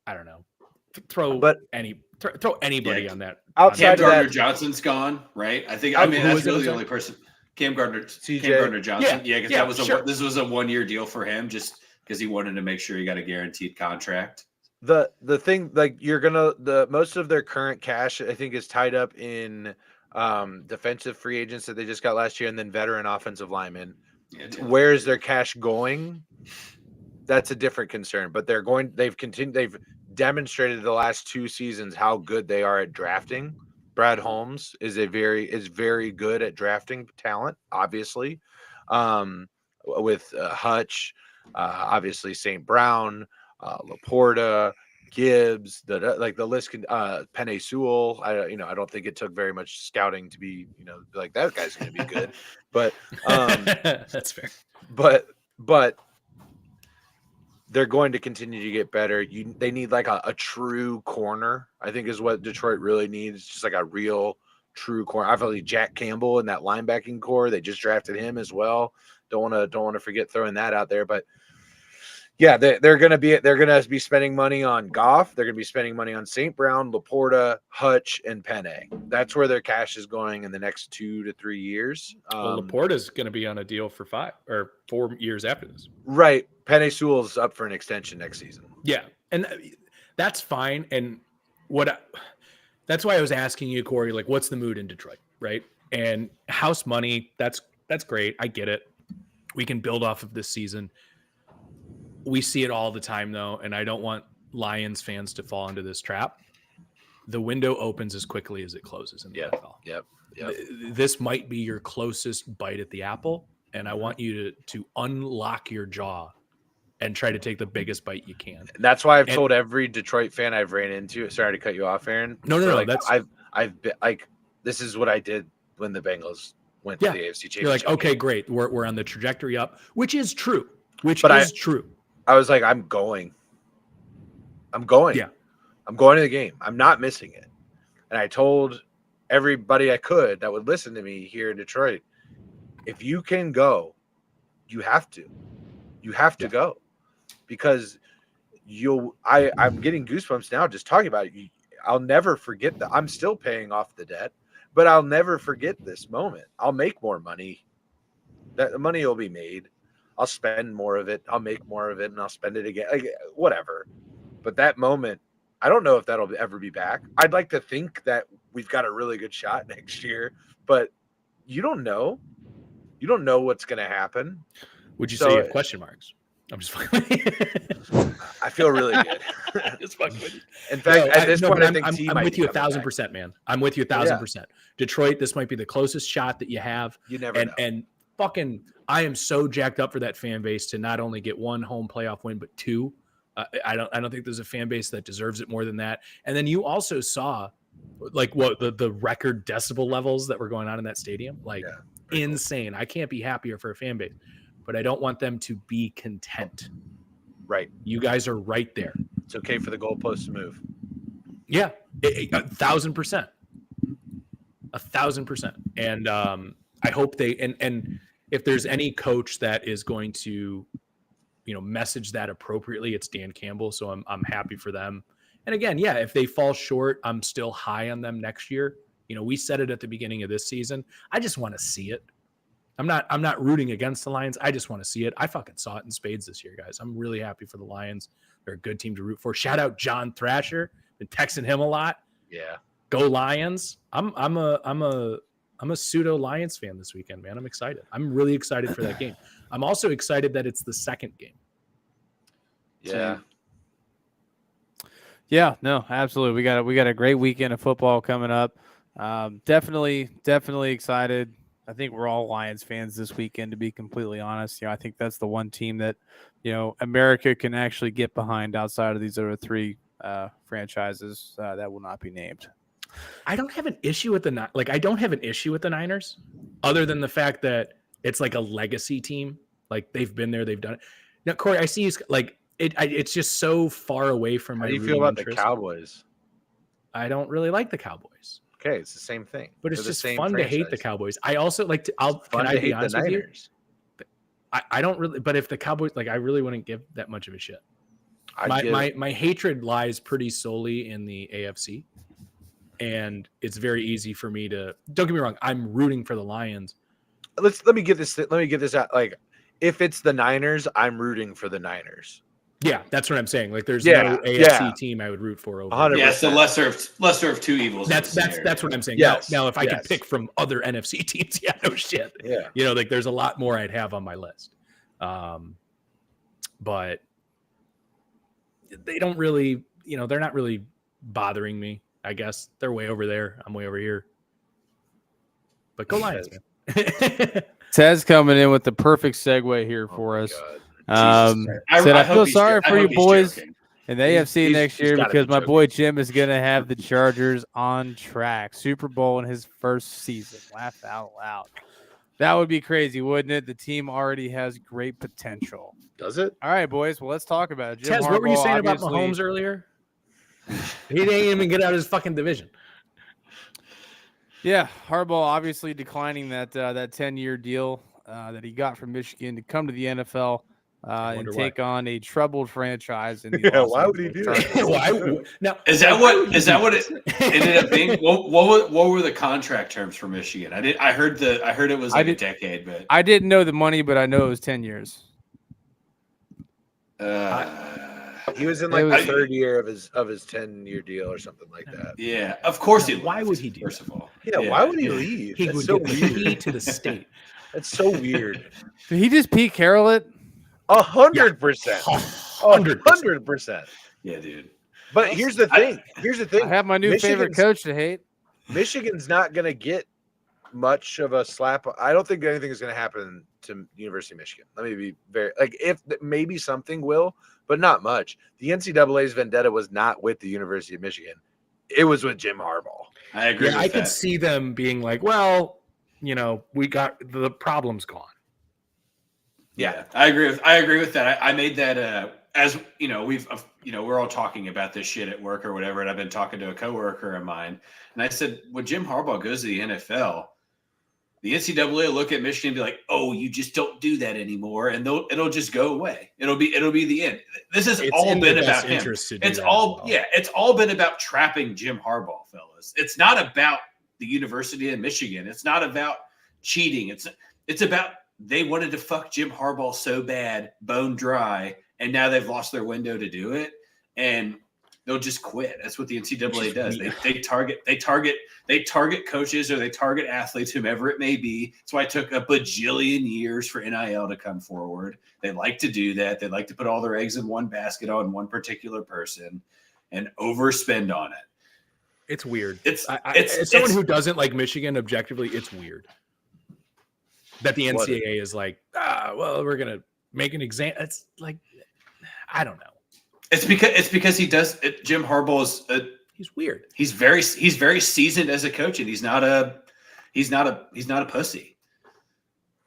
I don't know. Throw anybody on that.
Outside
Cam Gardner-Johnson's gone, right? I think. I mean, that's really the only person. Cam Gardner-Johnson. Yeah, because this was a 1-year deal for him, just because he wanted to make sure he got a guaranteed contract.
The thing, like most of their current cash, I think, is tied up in defensive free agents that they just got last year, and then veteran offensive linemen. Yeah, where is their cash going? That's a different concern. But they've demonstrated the last 2 seasons how good they are at drafting. Brad Holmes is very good at drafting talent, obviously. With Hutch, obviously St. Brown, Laporta, Gibbs, the list can Penei Sewell. I don't think it took very much scouting to be, like that guy's going to be good. But
that's fair.
But they're going to continue to get better. They need like a true corner, I think, is what Detroit really needs. Just like a real true corner. Obviously Jack Campbell in that linebacking core. They just drafted him as well. Don't want to forget throwing that out there. But yeah, they're gonna be spending money on Goff. They're gonna be spending money on St. Brown, Laporta, Hutch, and Penei. That's where their cash is going in the next 2 to 3 years.
Laporta's gonna be on a deal for 5 or 4 years after this.
Right. Penei Sewell's up for an extension next season.
Yeah, and that's fine. And that's why I was asking you, Corey, like, what's the mood in Detroit, right? And house money, that's great. I get it. We can build off of this season. We see it all the time, though, and I don't want Lions fans to fall into this trap. The window opens as quickly as it closes in the NFL.
Yep.
This might be your closest bite at the apple, and I want you to unlock your jaw and try to take the biggest bite you can.
That's why I've told every Detroit fan I've ran into. Sorry to cut you off, Aaron.
No.
I've been like, this is what I did when the Bengals went to the AFC Championship.
You're like, okay, great. We're on the trajectory up, which is true. True.
I was like, I'm going.
Yeah.
I'm going to the game. I'm not missing it. And I told everybody I could that would listen to me here in Detroit, if you can go, you have to. You have to go. because I'm getting goosebumps now just talking about it. I'll never forget that. I'm still paying off the debt, but I'll never forget this moment. I'll make more money. That money will be made. I'll spend more of it. I'll make more of it, and I'll spend it again. Like, whatever. But that moment, I don't know if that'll ever be back. I'd like to think that we've got a really good shot next year, but you don't know. You don't know what's going to happen.
Would you say you have question marks? I'm just fucking.
I feel really good.
Just fucking with you.
In fact, at this point, I think
I'm with you 1,000%, man. I'm with you 1,000%. Detroit, this might be the closest shot that you have.
You never know.
And fucking, I am so jacked up for that fan base to not only get one home playoff win, but two. I don't think there's a fan base that deserves it more than that. And then you also saw like what the record decibel levels that were going on in that stadium, like insane. Cool. I can't be happier for a fan base, but I don't want them to be content.
Right.
You guys are right there.
It's okay for the goalpost to move.
Yeah, 1,000%. 1,000%. And I hope they and if there's any coach that is going to, message that appropriately, it's Dan Campbell. So I'm happy for them. And again, yeah, if they fall short, I'm still high on them next year. We said it at the beginning of this season. I just want to see it. I'm not rooting against the Lions. I just want to see it. I fucking saw it in spades this year, guys. I'm really happy for the Lions. They're a good team to root for. Shout out John Thrasher. Been texting him a lot.
Yeah.
Go Lions. I'm a pseudo Lions fan this weekend, man. I'm excited. I'm really excited for that game. I'm also excited that it's the second game.
Yeah.
Yeah, no, absolutely. We got a great weekend of football coming up. Definitely excited. I think we're all Lions fans this weekend, to be completely honest. I think that's the one team that, America can actually get behind outside of these other three franchises that will not be named.
I don't have an issue with I don't have an issue with the Niners, other than the fact that it's like a legacy team. Like they've been there, they've done it. Now, Corey, I see it's just so far away from my.
How do you feel about the Cowboys?
I don't really like the Cowboys.
Okay, it's the same thing.
But it's just fun to hate the Cowboys. I also like to. Can I be honest with you? I don't really. But if the Cowboys, I really wouldn't give that much of a shit. My hatred lies pretty solely in the AFC, and it's very easy for me to. Don't get me wrong. I'm rooting for the Lions.
Let me get this out. Like, if it's the Niners, I'm rooting for the Niners.
Yeah, that's what I'm saying. Like, there's no AFC team I would root for over.
100%.
Yeah, it's the lesser of two evils.
That's what I'm saying.
Yes.
Now, if I could pick from other NFC teams, yeah, no shit.
Yeah,
there's a lot more I'd have on my list. But they don't really, they're not really bothering me. I guess they're way over there. I'm way over here. But go Lions, man.
Ted's coming in with the perfect segue here for us. I feel sorry for you boys in the AFC next year because my boy Jim is going to have the Chargers on track. Super Bowl in his first season. Laugh out loud. That would be crazy, wouldn't it? The team already has great potential.
Does it?
All right, boys. Well, let's talk about it.
Tez, what were you saying about Mahomes earlier? He didn't even get out of his fucking division.
Yeah, Harbaugh obviously declining that 10-year deal that he got from Michigan to come to the NFL and take on a troubled franchise. In the
why would he do
that?
Now, is that what it ended up being? What were the contract terms for Michigan? I heard it was a decade, but
I didn't know the money, but I know it was 10 years.
He was in the third year of his 10-year deal or something like that.
Yeah, of course.
Why would he do?
First of all,
why would he leave?
He would give the key to the state.
That's so weird.
Did he just Pete Carroll it?
100%. 100%.
Yeah, dude.
But here's the thing. I
have my new favorite coach to hate.
Michigan's not going to get much of a slap. I don't think anything is going to happen to University of Michigan. Let me be very if maybe something will, but not much. The NCAA's vendetta was not with the University of Michigan. It was with Jim Harbaugh.
I agree.
I could see them being like, well, we got the problem's gone.
Yeah, I agree with that. I made that as we're all talking about this shit at work or whatever, and I've been talking to a coworker of mine, and I said, when Jim Harbaugh goes to the NFL, The NCAA will look at Michigan and be like, "Oh, you just don't do that anymore," and it'll just go away. It'll be the end. This has
It's
all
in
been
their
about
best
him.
interest to do
It's
that
all
as well.
it's all been about trapping Jim Harbaugh, fellas. It's not about the University of Michigan. It's not about cheating. It's about they wanted to fuck Jim Harbaugh so bad, bone dry, and now they've lost their window to do it, and they'll just quit. That's what the NCAA does. They target coaches or they target athletes, whomever it may be. That's why it took a bajillion years for NIL to come forward. They like to do that. They like to put all their eggs in one basket on one particular person and overspend on it.
It's weird.
It's
as someone who doesn't like Michigan objectively, it's weird that the NCAA is like, well, we're gonna make an exam. It's like, I don't know.
It's because he does it. Jim Harbaugh is
He's weird.
He's very seasoned as a coach, and he's not a pussy.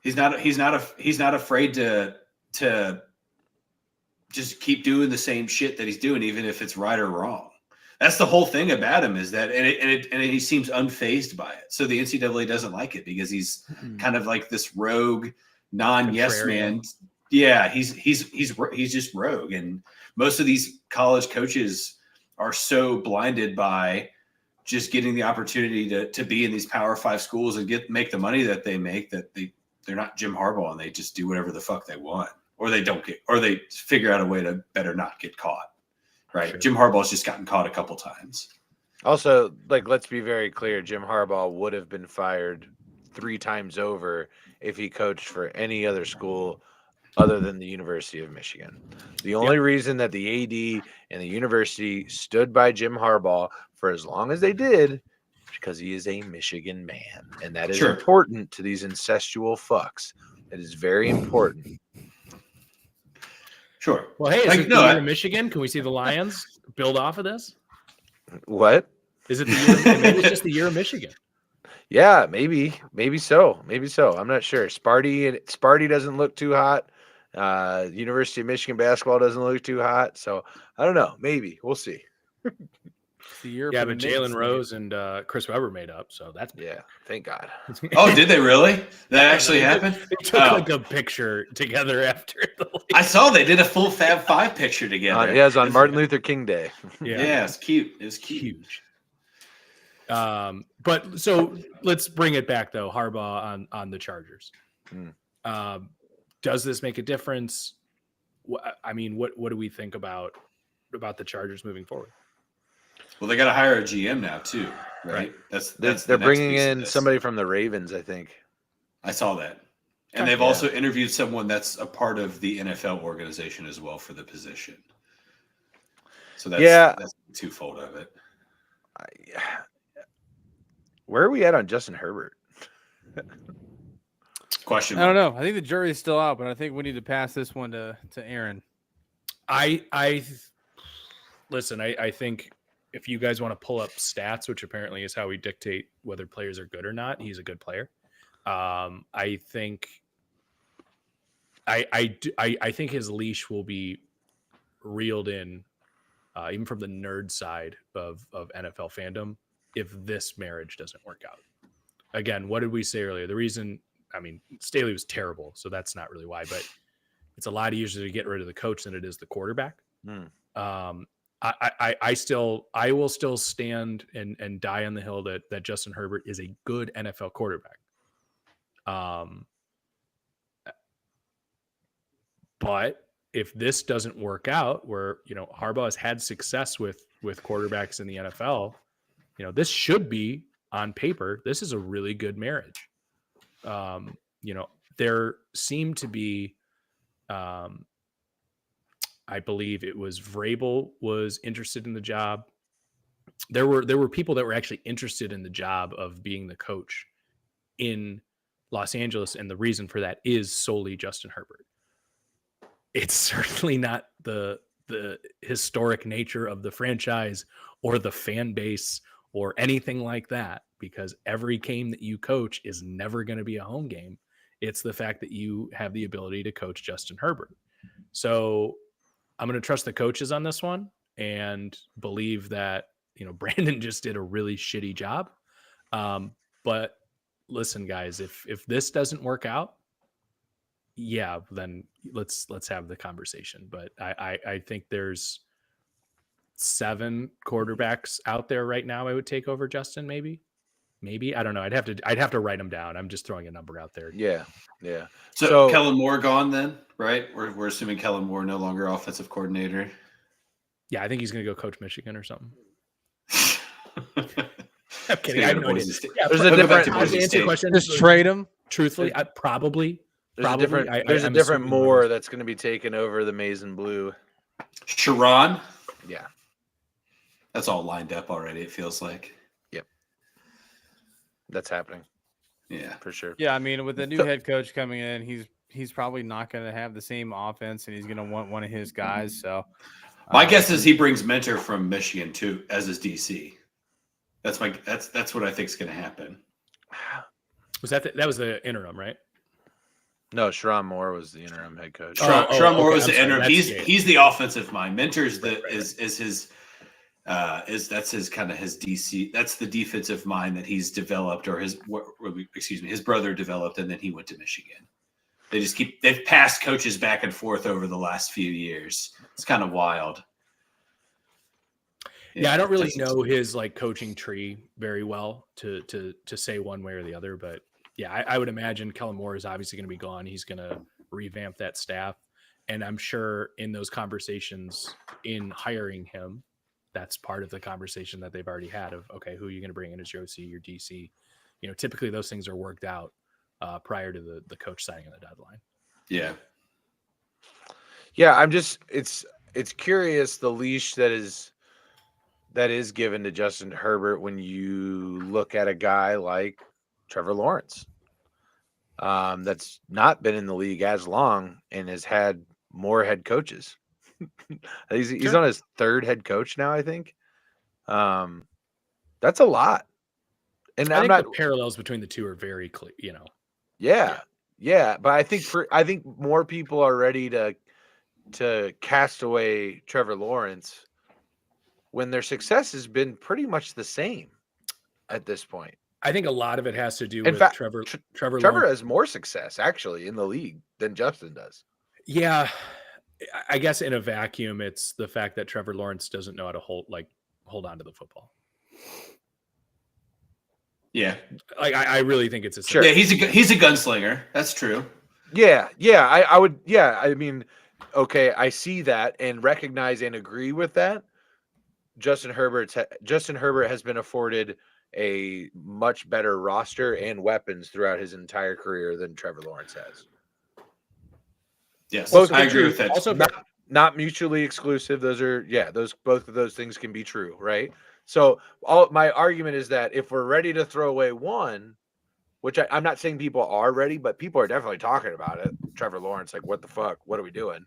He's not afraid to just keep doing the same shit that he's doing, even if it's right or wrong. That's the whole thing about him, is that and he seems unfazed by it. So the NCAA doesn't like it because he's kind of like this rogue, non-yes man. Yeah, he's just rogue, and most of these college coaches are so blinded by just getting the opportunity to be in these Power 5 schools and make the money that they make, that they're not Jim Harbaugh and they just do whatever the fuck they want, or they figure out a way to better not get caught. Right. Sure. Jim Harbaugh's just gotten caught a couple times.
Also, like, let's be very clear. Jim Harbaugh would have been fired 3 times over if he coached for any other school other than the University of Michigan. The only reason that the AD and the university stood by Jim Harbaugh for as long as they did is because he is a Michigan man. And that is important to these incestual fucks. It is very important.
Sure.
Well, hey, is it the year of Michigan? Can we see the Lions build off of this?
What?
Is it the year? Maybe it's just the year of Michigan.
Yeah, maybe so. I'm not sure. Sparty doesn't look too hot. University of Michigan basketball doesn't look too hot. So I don't know. Maybe we'll see.
Yeah, but Jalen Rose and Chris Webber made up, so that's
thank God.
Oh, did they really? That actually happened?
They took like a picture together after the league.
I saw they did a full Fab Five picture together.
Yeah, it was on Martin Luther King Day.
Yeah, it's cute. It was cute.
Huge. But so let's bring it back though. Harbaugh on the Chargers. Does this make a difference? I mean, what do we think about the Chargers moving forward?
Well, they got to hire a GM now too, right?
They're bringing in somebody from the Ravens, I think.
I saw that, and they've also interviewed someone that's a part of the NFL organization as well for the position. So that's twofold of it.
Where are we at on Justin Herbert?
Question.
I don't know. I think the jury is still out, but I think we need to pass this one to Aaron.
Listen. I think if you guys want to pull up stats, which apparently is how we dictate whether players are good or not, he's a good player. I think his leash will be reeled in, even from the nerd side of NFL fandom, if this marriage doesn't work out. Again, what did we say earlier? The reason, I mean, Staley was terrible, so that's not really why, but it's a lot easier to get rid of the coach than it is the quarterback. I will still stand and die on the hill that Justin Herbert is a good NFL quarterback. But if this doesn't work out, where Harbaugh has had success with quarterbacks in the NFL, this should be on paper. This is a really good marriage. There seemed to be, I believe it was Vrabel was interested in the job. There were people that were actually interested in the job of being the coach in Los Angeles, and the reason for that is solely Justin Herbert. It's certainly not the historic nature of the franchise or the fan base or anything like that, because every game that you coach is never going to be a home game. It's the fact that you have the ability to coach Justin Herbert. So I'm going to trust the coaches on this one and believe that, Brandon just did a really shitty job. But listen, guys, if this doesn't work out, yeah, then let's have the conversation. But I think there's 7 quarterbacks out there right now I would take over Justin, maybe. I don't know. I'd have to write them down. I'm just throwing a number out there.
Yeah.
So Kellen Moore gone then, right? We're assuming Kellen Moore no longer offensive coordinator.
Yeah, I think he's going to go coach Michigan or something. I'm kidding. I have no idea. Yeah,
there's a different.
To answer your question,
Just trade him.
Truthfully, I probably.
There's a different Moore that's going to be taking over the maize and blue.
Sharon.
Yeah.
That's all lined up already, it feels like.
Yep. That's happening.
Yeah.
For sure.
Yeah, I mean, with the new head coach coming in, he's probably not going to have the same offense, and he's going to want one of his guys. So,
my guess is he brings Mentor from Michigan too as his DC. That's what I think is going to happen.
Was that was the interim, right?
No, Sharon Moore was the interim head coach.
Sharon Moore was the
sorry,
interim. He's the offensive mind. Mentor's is his that's his kind of his DC. That's the defensive mind that he's developed, or his brother developed, and then he went to Michigan. They've passed coaches back and forth over the last few years. It's kind of wild.
Yeah, I don't really know his like coaching tree very well to say one way or the other, but yeah, I would imagine Kellen Moore is obviously going to be gone. He's going to revamp that staff, and I'm sure in those conversations in hiring him, that's part of the conversation that they've already had of, okay, who are you going to bring in as your OC, your DC? You know, typically those things are worked out prior to the coach signing on the deadline.
Yeah.
Yeah, it's curious the leash that is given to Justin Herbert when you look at a guy like Trevor Lawrence, that's not been in the league as long and has had more head coaches. He's on his 3rd head coach now, I think. That's a lot. And
I think the parallels between the two are very clear, you know.
Yeah. But I think more people are ready to cast away Trevor Lawrence when their success has been pretty much the same at this point.
I think a lot of it has to do
In
with
fact,
Trevor
Trevor has more success actually in the league than Justin does.
Yeah, I guess in a vacuum, it's the fact that Trevor Lawrence doesn't know how to hold on to the football.
Yeah,
like I really think it's a
sure. Yeah, he's a gunslinger. That's true.
Yeah. I would. Yeah, I mean, okay, I see that and recognize and agree with that. Justin Herbert has been afforded a much better roster and weapons throughout his entire career than Trevor Lawrence has.
Yes,
both
I agree with that.
Also,
not mutually exclusive. Both of those things can be true, right? So my argument is that if we're ready to throw away one, which I'm not saying people are ready, but people are definitely talking about it. Trevor Lawrence, like, what the fuck? What are we doing?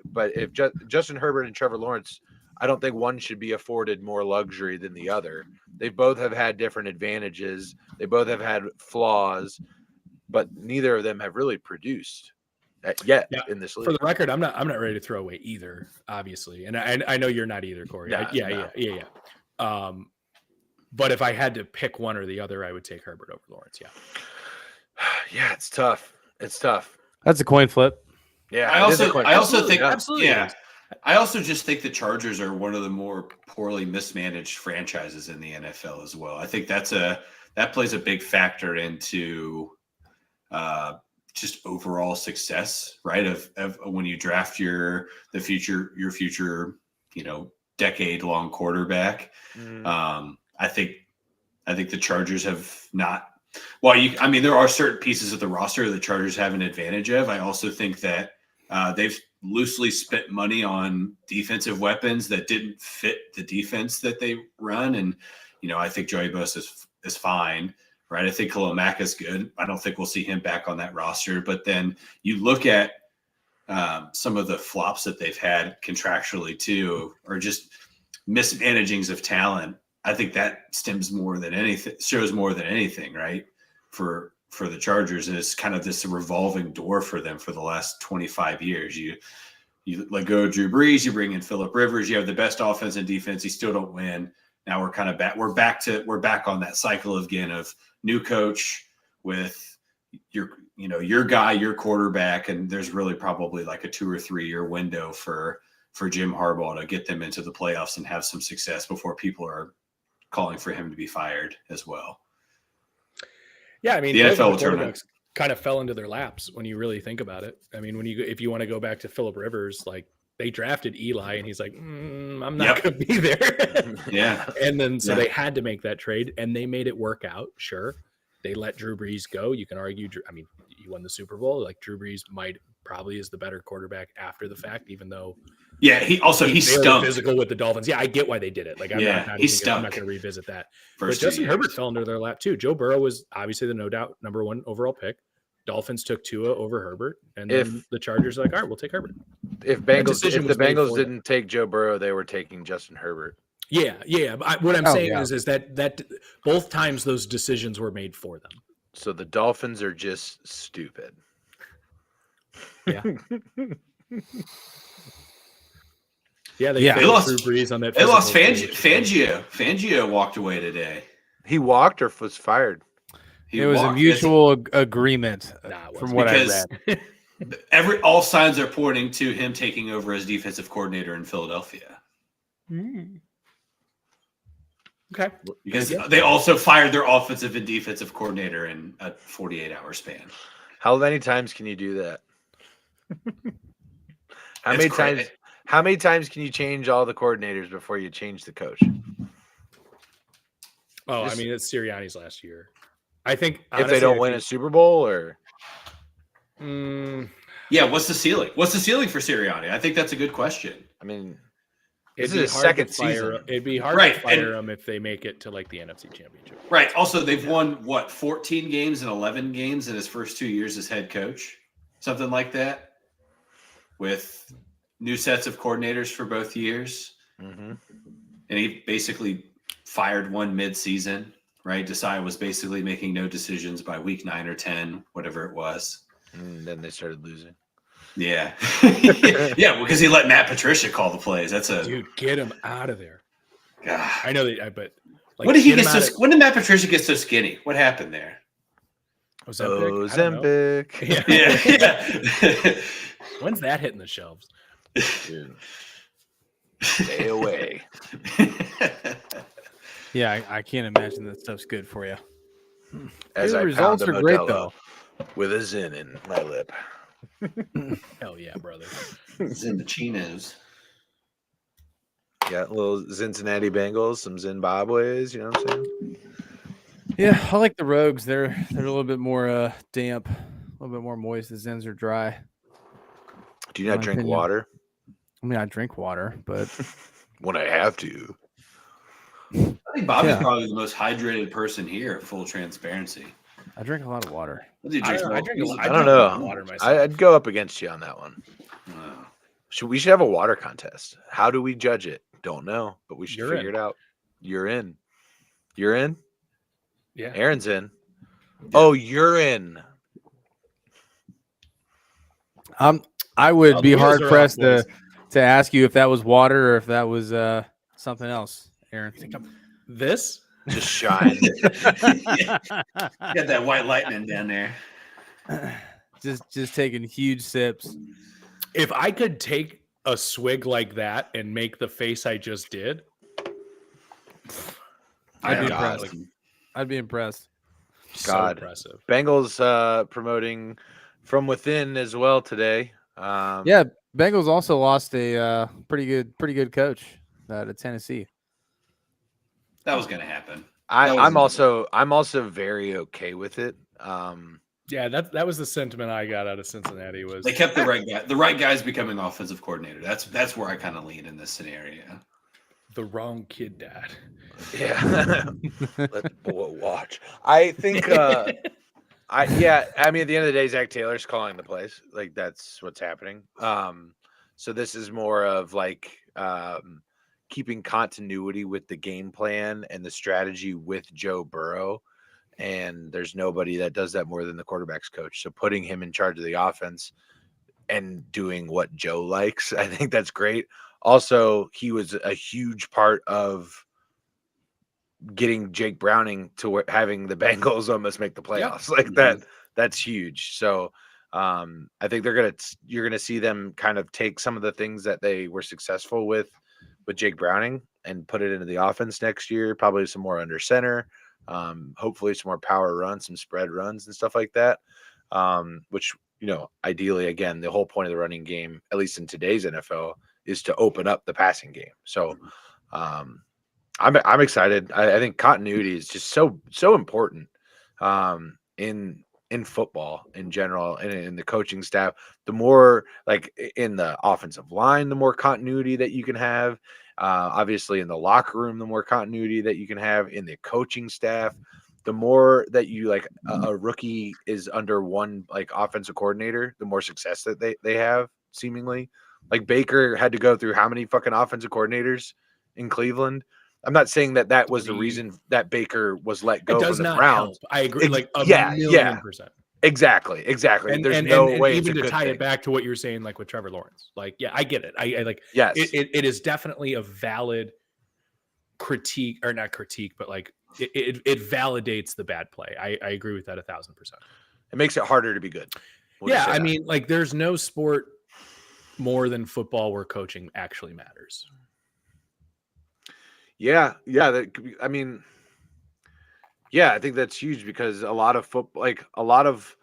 But if Justin Herbert and Trevor Lawrence, I don't think one should be afforded more luxury than the other. They both have had different advantages. They both have had flaws, but neither of them have really produced yet in this league.
For the record, I'm not ready to throw away either, obviously, and I know you're not either, Corey. Yeah. But if I had to pick one or the other, I would take Herbert over Lawrence. Yeah.
Yeah, it's tough.
That's a coin flip.
Yeah,
I also think
absolutely.
Yeah. I also just think the Chargers are one of the more poorly mismanaged franchises in the NFL as well. I think that plays a big factor into just overall success, right? Of when you draft your future, decade-long quarterback. I think the Chargers have not. Well, there are certain pieces of the roster the Chargers have an advantage of. I also think that they've loosely spent money on defensive weapons that didn't fit the defense that they run. And, I think Joey Bosa is fine, right? I think Khalil Mack is good. I don't think we'll see him back on that roster. But then you look at some of the flops that they've had contractually too, or just mismanagings of talent. I think that shows more than anything, right? For the Chargers, and it's kind of this revolving door for them for the last 25 years. You let go of Drew Brees, you bring in Phillip Rivers, you have the best offense and defense, you still don't win. now we're kind of back. We're back on that cycle again of new coach with your guy, your quarterback, and there's really probably like a 2 or 3 year window for Jim Harbaugh to get them into the playoffs and have some success before people are calling for him to be fired as well.
Yeah, I mean,
the NFL will
quarterbacks kind of fell into their laps when you really think about it. I mean, if you want to go back to Phillip Rivers, like they drafted Eli, and he's like, I'm not going to be there.
Yeah,
and then so they had to make that trade, and they made it work out. Sure, they let Drew Brees go. You can argue, I mean, you won the Super Bowl. Like Drew Brees probably is the better quarterback after the fact, even though.
Yeah, he stunk.
Physical with the Dolphins. Yeah, I get why they did it. Like, I'm not going to revisit that. But Justin Herbert fell into their lap too. Joe Burrow was obviously the no doubt number 1 overall pick. Dolphins took Tua over Herbert, and then the Chargers are like, all right, we'll take Herbert.
If the Bengals didn't take Joe Burrow, they were taking Justin Herbert.
Yeah. What I'm saying is that both times those decisions were made for them.
So the Dolphins are just stupid.
Yeah. Yeah, they lost Drew Brees on that.
They lost Fangio. Fangio walked away today.
He walked or was fired?
It was a mutual agreement, from what I read.
All signs are pointing to him taking over as defensive coordinator in Philadelphia.
Okay.
Because they also fired their offensive and defensive coordinator in a 48-hour span.
How many times can you do that? How many times can you change all the coordinators before you change the coach?
I mean, it's Sirianni's last year. I think
if they don't win a Super Bowl, or
yeah, what's the ceiling? What's the ceiling for Sirianni? I think that's a good question.
I mean, this is his second season.
It'd be hard to fire them if they make it to like the NFC Championship.
Right. Also, they've won 14 games and 11 games in his first 2 years as head coach, something like that, with new sets of coordinators for both years. Mm-hmm. And he basically fired one mid-season. Right, Desai was basically making no decisions by week 9 or 10, whatever it was.
And then they started losing.
Yeah, yeah, because he let Matt Patricia call the plays.
Dude, get him out of there.
God.
I know that, but
like, when did Matt Patricia get so skinny? What happened there?
Ozempic.
Yeah. When's that hitting the shelves?
Dude. Stay away.
Yeah, I can't imagine that stuff's good for you.
As the results are great though, with a Zin in my lip.
Hell yeah, brother!
Zin the chinos.
Got little Cincinnati Bengals, some Zimbabwe's. You know what I'm saying?
Yeah, I like the Rogues. They're a little bit more damp, a little bit more moist. The Zins are dry.
Do you not drink water?
I mean, I drink water, but
when I have to.
I think Bobby's probably the most hydrated person here. Full transparency.
I drink a lot of water.
I don't know. Water myself. I'd go up against you on that one. Wow. We should have a water contest. How do we judge it? Don't know, but we should figure it out. You're in. You're in.
Yeah.
Aaron's in. Yeah. Oh, you're in.
I would be hard pressed to ask you if that was water or if that was something else. Aaron,
this
just shine.
Got that white lightning down there.
Just taking huge sips.
If I could take a swig like that and make the face I just did,
I'd be impressed.
So impressive.
Bengals promoting from within as well today.
Yeah, Bengals also lost a pretty good coach to Tennessee.
That was going to happen.
I'm also very okay with it.
Yeah, that was the sentiment I got out of Cincinnati. Was
they kept the right guy? The right guy's becoming offensive coordinator. That's where I kind of lean in this scenario.
The wrong kid, Dad.
Yeah, let watch. I think. I mean, at the end of the day, Zach Taylor's calling the plays. Like that's what's happening. So this is more of like keeping continuity with the game plan and the strategy with Joe Burrow. And there's nobody that does that more than the quarterback's coach. So putting him in charge of the offense and doing what Joe likes, I think that's great. Also, he was a huge part of getting Jake Browning to having the Bengals almost make the playoffs. Like that's huge. So I think you're gonna see them kind of take some of the things that they were successful with Jake Browning and put it into the offense next year. Probably some more under center, hopefully some more power runs, some spread runs and stuff like that. Which, ideally, again, the whole point of the running game, at least in today's NFL, is to open up the passing game. So I'm excited. I think continuity is just so important in football in general, and in the coaching staff. The more, like, in the offensive line, the more continuity that you can have. Obviously, in the locker room, the more continuity that you can have in the coaching staff. The more that you, like, a rookie is under one, like, offensive coordinator, the more success that they have, seemingly. Like, Baker had to go through how many fucking offensive coordinators in Cleveland? I'm not saying that was the reason that Baker was let go from the Browns.
I agree. Like a million percent.
Exactly.
And,
There's
and,
no
and,
way
and even
it's a
to
good
tie
thing.
it back to what you're saying, like with Trevor Lawrence, like, yeah, I get it. I like,
yes,
it is definitely a valid critique, or not critique, but like it validates the bad play. I agree with that 1,000%.
It makes it harder to be good.
Yeah, I mean, like, there's no sport more than football where coaching actually matters.
Yeah. I mean, yeah, I think that's huge, because a lot of football, like a lot of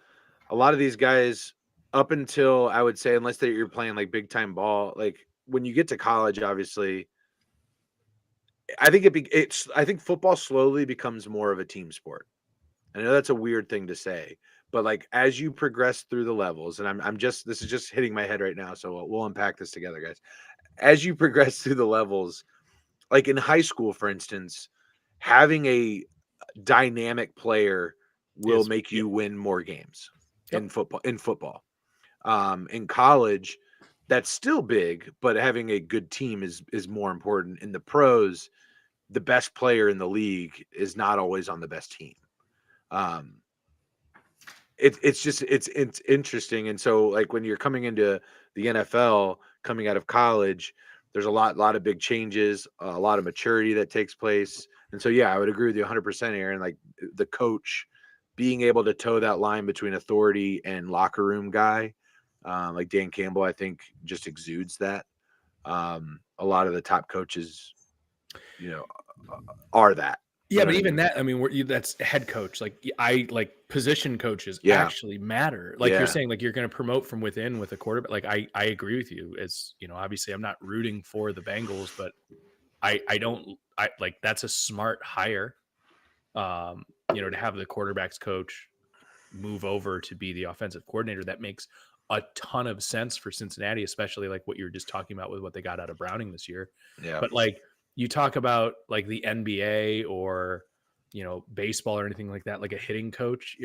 these guys, up until, I would say, unless you're playing like big time ball, like when you get to college, obviously, I think football slowly becomes more of a team sport. I know that's a weird thing to say, but like as you progress through the levels, and this is just hitting my head right now, so we'll unpack this together, guys. As you progress through the levels, like in high school, for instance, having a dynamic player will make you win more games in football. In college, that's still big, but having a good team is more important. In the pros, the best player in the league is not always on the best team. It's interesting. And so, like, when you're coming into the NFL, coming out of college, there's a lot of big changes, a lot of maturity that takes place. And so, yeah, I would agree with you 100%, Aaron. Like, the coach being able to toe that line between authority and locker room guy, like Dan Campbell, I think just exudes that. A lot of the top coaches, are that.
Yeah, but even that, I mean, that's head coach. Like position coaches actually matter. Like you're saying, like, you're going to promote from within with a quarterback. Like I agree with you. As obviously I'm not rooting for the Bengals, but I like, that's a smart hire. To have the quarterback's coach move over to be the offensive coordinator, that makes a ton of sense for Cincinnati, especially like what you were just talking about with what they got out of Browning this year.
Yeah.
But like, you talk about like the NBA or, baseball or anything like that, like a hitting coach,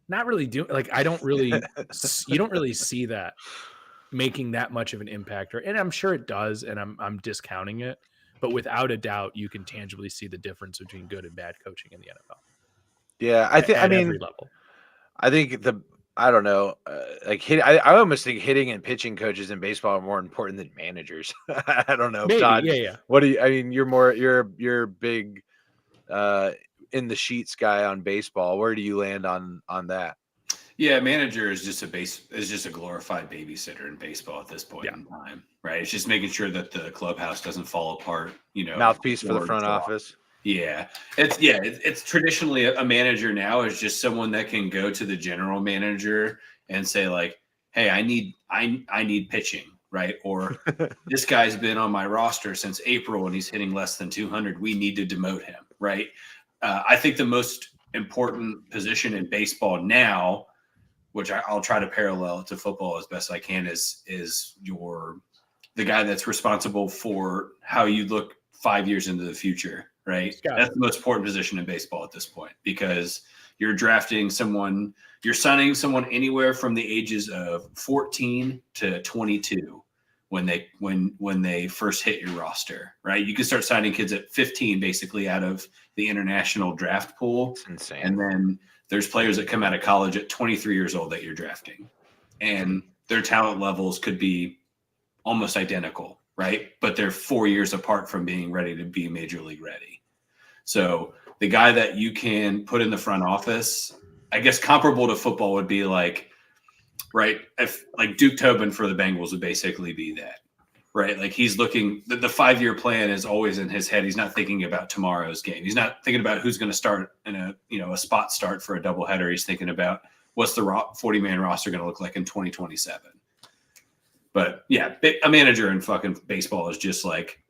not really doing, like, you don't really see that making that much of an impact, and I'm sure it does. And I'm discounting it, but without a doubt, you can tangibly see the difference between good and bad coaching in the NFL.
Yeah. Every level. I think I don't know, like I almost think hitting and pitching coaches in baseball are more important than managers. I don't know.
Maybe,
Todd,
yeah.
What do you? I mean, you're big in the sheets guy on baseball. Where do you land on that?
Yeah, manager is just a glorified babysitter in baseball at this point in time, right? It's just making sure that the clubhouse doesn't fall apart.
Mouthpiece for the front office.
Yeah, it's traditionally a manager now is just someone that can go to the general manager and say, like, hey, I need pitching, right? Or this guy's been on my roster since April and he's hitting less than 200. We need to demote him, right? I think the most important position in baseball now, which I'll try to parallel to football as best I can, is the guy that's responsible for how you look 5 years into the future. Right. That's the most important position in baseball at this point, because you're drafting someone, you're signing someone anywhere from the ages of 14 to 22 when they first hit your roster. Right. You can start signing kids at 15, basically, out of the international draft pool. That's insane. And then there's players that come out of college at 23 years old that you're drafting, and their talent levels could be almost identical. Right. But they're 4 years apart from being ready to be major league ready. So the guy that you can put in the front office, I guess comparable to football would be like, right, if like Duke Tobin for the Bengals would basically be that, right? Like he's looking, the 5-year plan is always in his head. He's not thinking about tomorrow's game. He's not thinking about who's going to start in a spot start for a doubleheader. He's thinking about what's the 40-man roster going to look like in 2027. But yeah, a manager in fucking baseball is just like,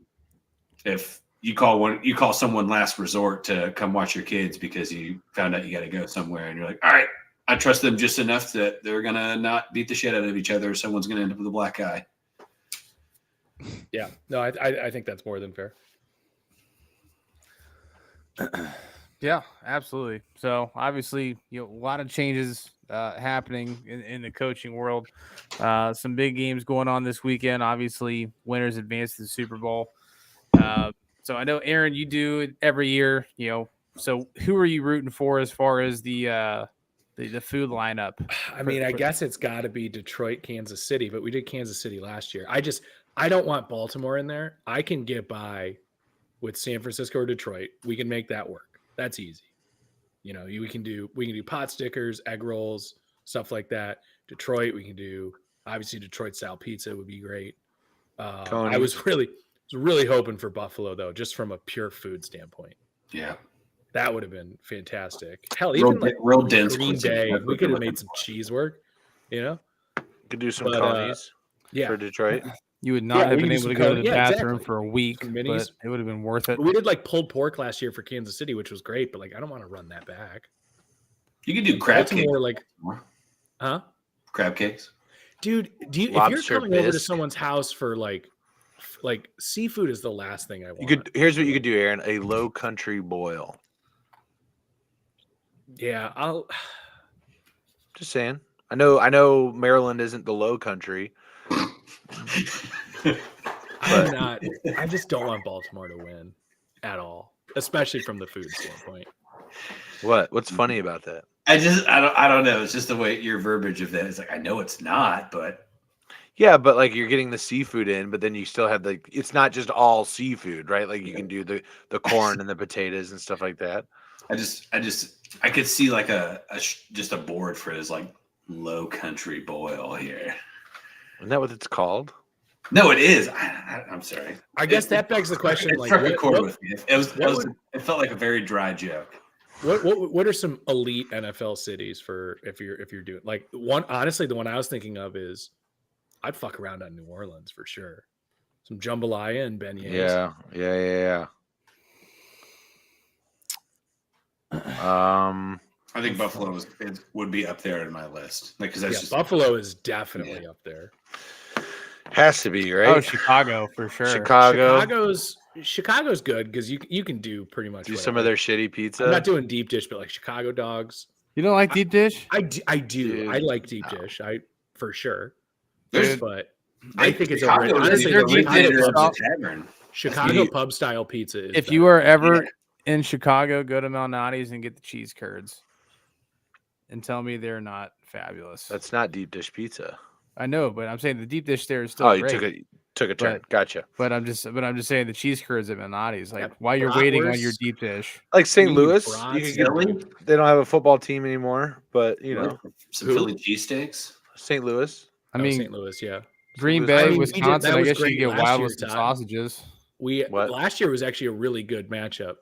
if you call someone last resort to come watch your kids because you found out you got to go somewhere, and you're like, all right, I trust them just enough that they're gonna not beat the shit out of each other, or someone's gonna end up with a black eye.
Yeah, no, I think that's more than fair.
Yeah, absolutely. So obviously, a lot of changes happening in the coaching world. Some big games going on this weekend. Obviously, winners advance to the Super Bowl. So I know, Aaron, you do it every year. So who are you rooting for as far as the food lineup?
I mean, I guess it's got to be Detroit, Kansas City, but we did Kansas City last year. I don't want Baltimore in there. I can get by with San Francisco or Detroit. We can make that work. That's easy. We can do pot stickers, egg rolls, stuff like that. Detroit, we can do obviously Detroit style pizza would be great. I was really hoping for Buffalo though, just from a pure food standpoint.
Yeah.
That would have been fantastic. Hell, even
real dense
Green Bay, we could have made some cheese work.
Could do some conies for Detroit.
You would not have been able to go to the bathroom
exactly.
for a week, but it would have been worth it.
We did like pulled pork last year for Kansas City, which was great, but like I don't want to run that back.
You could do crab cakes.
Huh?
Crab cakes,
dude. If you're coming over to someone's house for like seafood is the last thing I want.
Here's what you could do, Aaron: a low country boil.
Yeah, I'll
just saying. I know Maryland isn't the low country.
I just don't want Baltimore to win at all, especially from the food standpoint.
What's funny about that?
I don't know. It's just the way your verbiage of that is like, I know it's not, but
yeah, but like you're getting the seafood in, but then you still have it's not just all seafood, right? Like you can do the corn and the potatoes and stuff like that.
I could see like just a board for his like low country boil here.
Isn't that what it's called?
No, it is. I'm sorry.
I guess that begs the question. Like,
with me. It felt like a very dry joke.
What are some elite NFL cities for if you're doing like one? Honestly, the one I was thinking of is I'd fuck around on New Orleans for sure. Some jambalaya and beignets.
Yeah.
I think Buffalo would be up there in my list. Like, because
Buffalo is definitely up there.
Has to be, right?
Oh, Chicago for sure.
Chicago's good because you can do pretty much
some of their shitty pizza.
I'm not doing deep dish, but like Chicago dogs.
You don't like deep dish?
I do. Dude, I like deep dish. For sure. But I think it's
Chicago,
honestly Chicago pub style pizza.
If you are ever in Chicago, go to Malnati's and get the cheese curds, and tell me they're not fabulous.
That's not deep dish pizza.
I know, but I'm saying the deep dish there is still great.
You took a turn. Gotcha.
But I'm just saying the cheese curds at Malnati's, like while you're waiting on your deep dish,
like St. Louis, they don't have a football team anymore, but
some Philly cheesesteaks.
St. Louis.
I mean,
St. Louis, yeah.
Green Bay, Wisconsin. I guess you get Wild West and sausages.
Last year was actually a really good matchup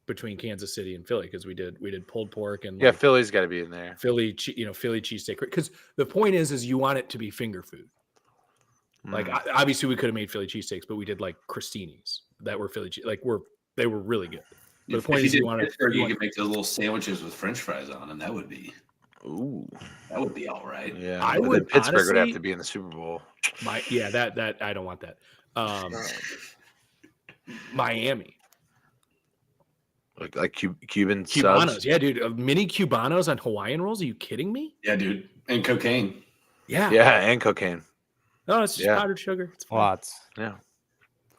between Kansas City and Philly because we did pulled pork and
Philly's got to be in there.
Philly cheesesteak, because the point is you want it to be finger food. Like obviously we could have made Philly cheesesteaks, but we did like crostinis that were Philly cheese. Like they were really good. But the point is you
could make those little sandwiches with French fries on them. That would be all right.
Yeah, Pittsburgh would have to be in the Super Bowl.
That I don't want that. Miami.
Like Cuban
Cubanos,
subs?
yeah, dude. Mini Cubanos on Hawaiian rolls? Are you kidding me?
Yeah, dude. And cocaine.
Yeah.
Yeah, and cocaine.
No, it's just powdered sugar. It's fine.
Lots.
Yeah.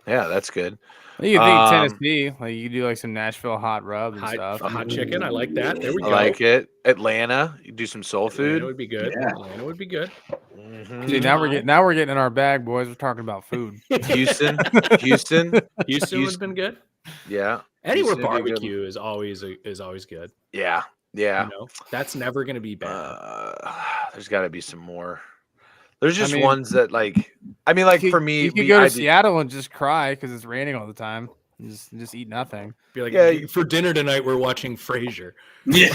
Yeah, that's good.
You think Tennessee, like you do like some Nashville hot rub and stuff.
Hot chicken, I like that. There we go.
I like it. Atlanta, you do some soul food.
Atlanta would be good.
Yeah.
Atlanta would be good.
Mm-hmm.
See, now we're getting in our bag, boys. We're talking about food.
Houston
would have been good.
Yeah.
Anywhere
Houston would be good.
barbecue is always good.
Yeah. Yeah.
You know, that's never going to be bad.
There's got to be some more. There's just
mean,
ones that like. I mean, like
You
for
could-
me,
you could
me,
go to
I did-
Seattle and just cry because it's raining all the time. And just eat nothing.
Be like,
Yeah,
for dinner tonight, we're watching Frasier.
Yeah.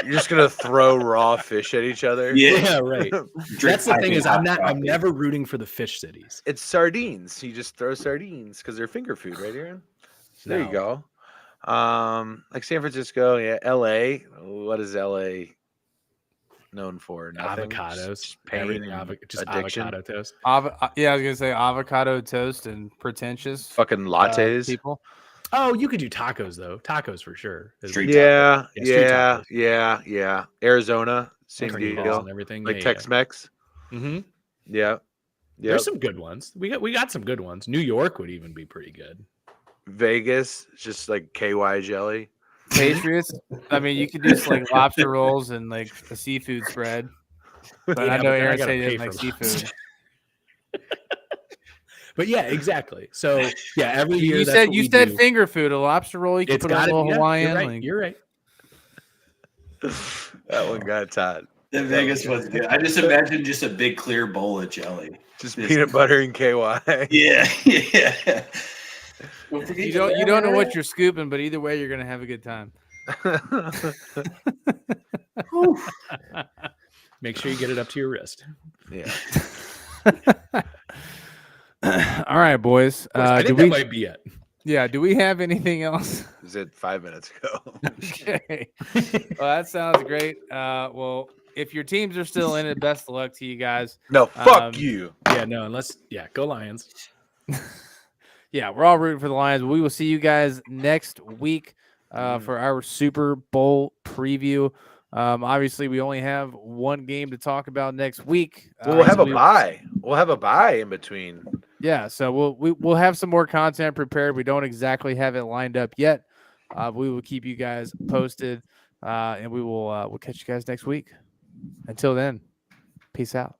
You're just gonna throw raw fish at each other.
Yeah.
Yeah, right.
Drink
That's the thing
piping
is,
hot
I'm
coffee.
never rooting for the fish cities.
It's sardines. You just throw sardines because they're finger food, right, Aaron? So there you
No.
go. Like San Francisco, yeah. LA. What is LA known for? Nothing.
Avocados,
Just pain
everything,
and
just
addiction.
avocado toast.
Yeah, I was gonna say avocado toast and pretentious
Fucking lattes.
people.
Oh, you could do tacos though. Tacos for sure.
Street
Yeah,
Yeah, street
yeah,
tacos.
yeah. Arizona, same
Cream balls
deal.
and everything.
Like Tex-Mex.
Mm-hmm.
Yeah. Yeah.
There's some good ones. We got some good ones. New York would even be pretty good.
Vegas, just like KY jelly.
Patriots. I mean, you could do some, like lobster rolls and like a seafood spread. But I
Yeah,
know
but then I
Aaron
gotta
said he
pay
doesn't like
for
seafood.
lobster. But yeah, exactly. So yeah, every year
You
that's
said
what
you
we
said
do.
finger food, a lobster roll. You could
It's
put a
got to
little
be. Yeah,
Hawaiian.
you're right.
like-
You're right.
That one got Todd.
The Vegas was good. I just imagine just a big clear bowl of jelly.
Just peanut butter and KY.
Yeah, yeah.
You don't know what you're scooping, but either way, you're gonna have a good time.
Make sure you get it up to your wrist.
Yeah.
All right, boys.
I
Do
think
we?
that might be it.
Yeah. Do we have anything else?
Is it 5 minutes ago?
Okay. Well, that sounds great. Well, if your teams are still in it, best of luck to you guys.
No, fuck
Um,
you.
Yeah, no, go Lions.
Yeah, we're all rooting for the Lions. We will see you guys next week for our Super Bowl preview. Obviously, we only have one game to talk about next week.
We'll have
so
a bye. We'll have a bye in between.
Yeah, so we'll have some more content prepared. We don't exactly have it lined up yet. We will keep you guys posted, and we'll catch you guys next week. Until then, peace out.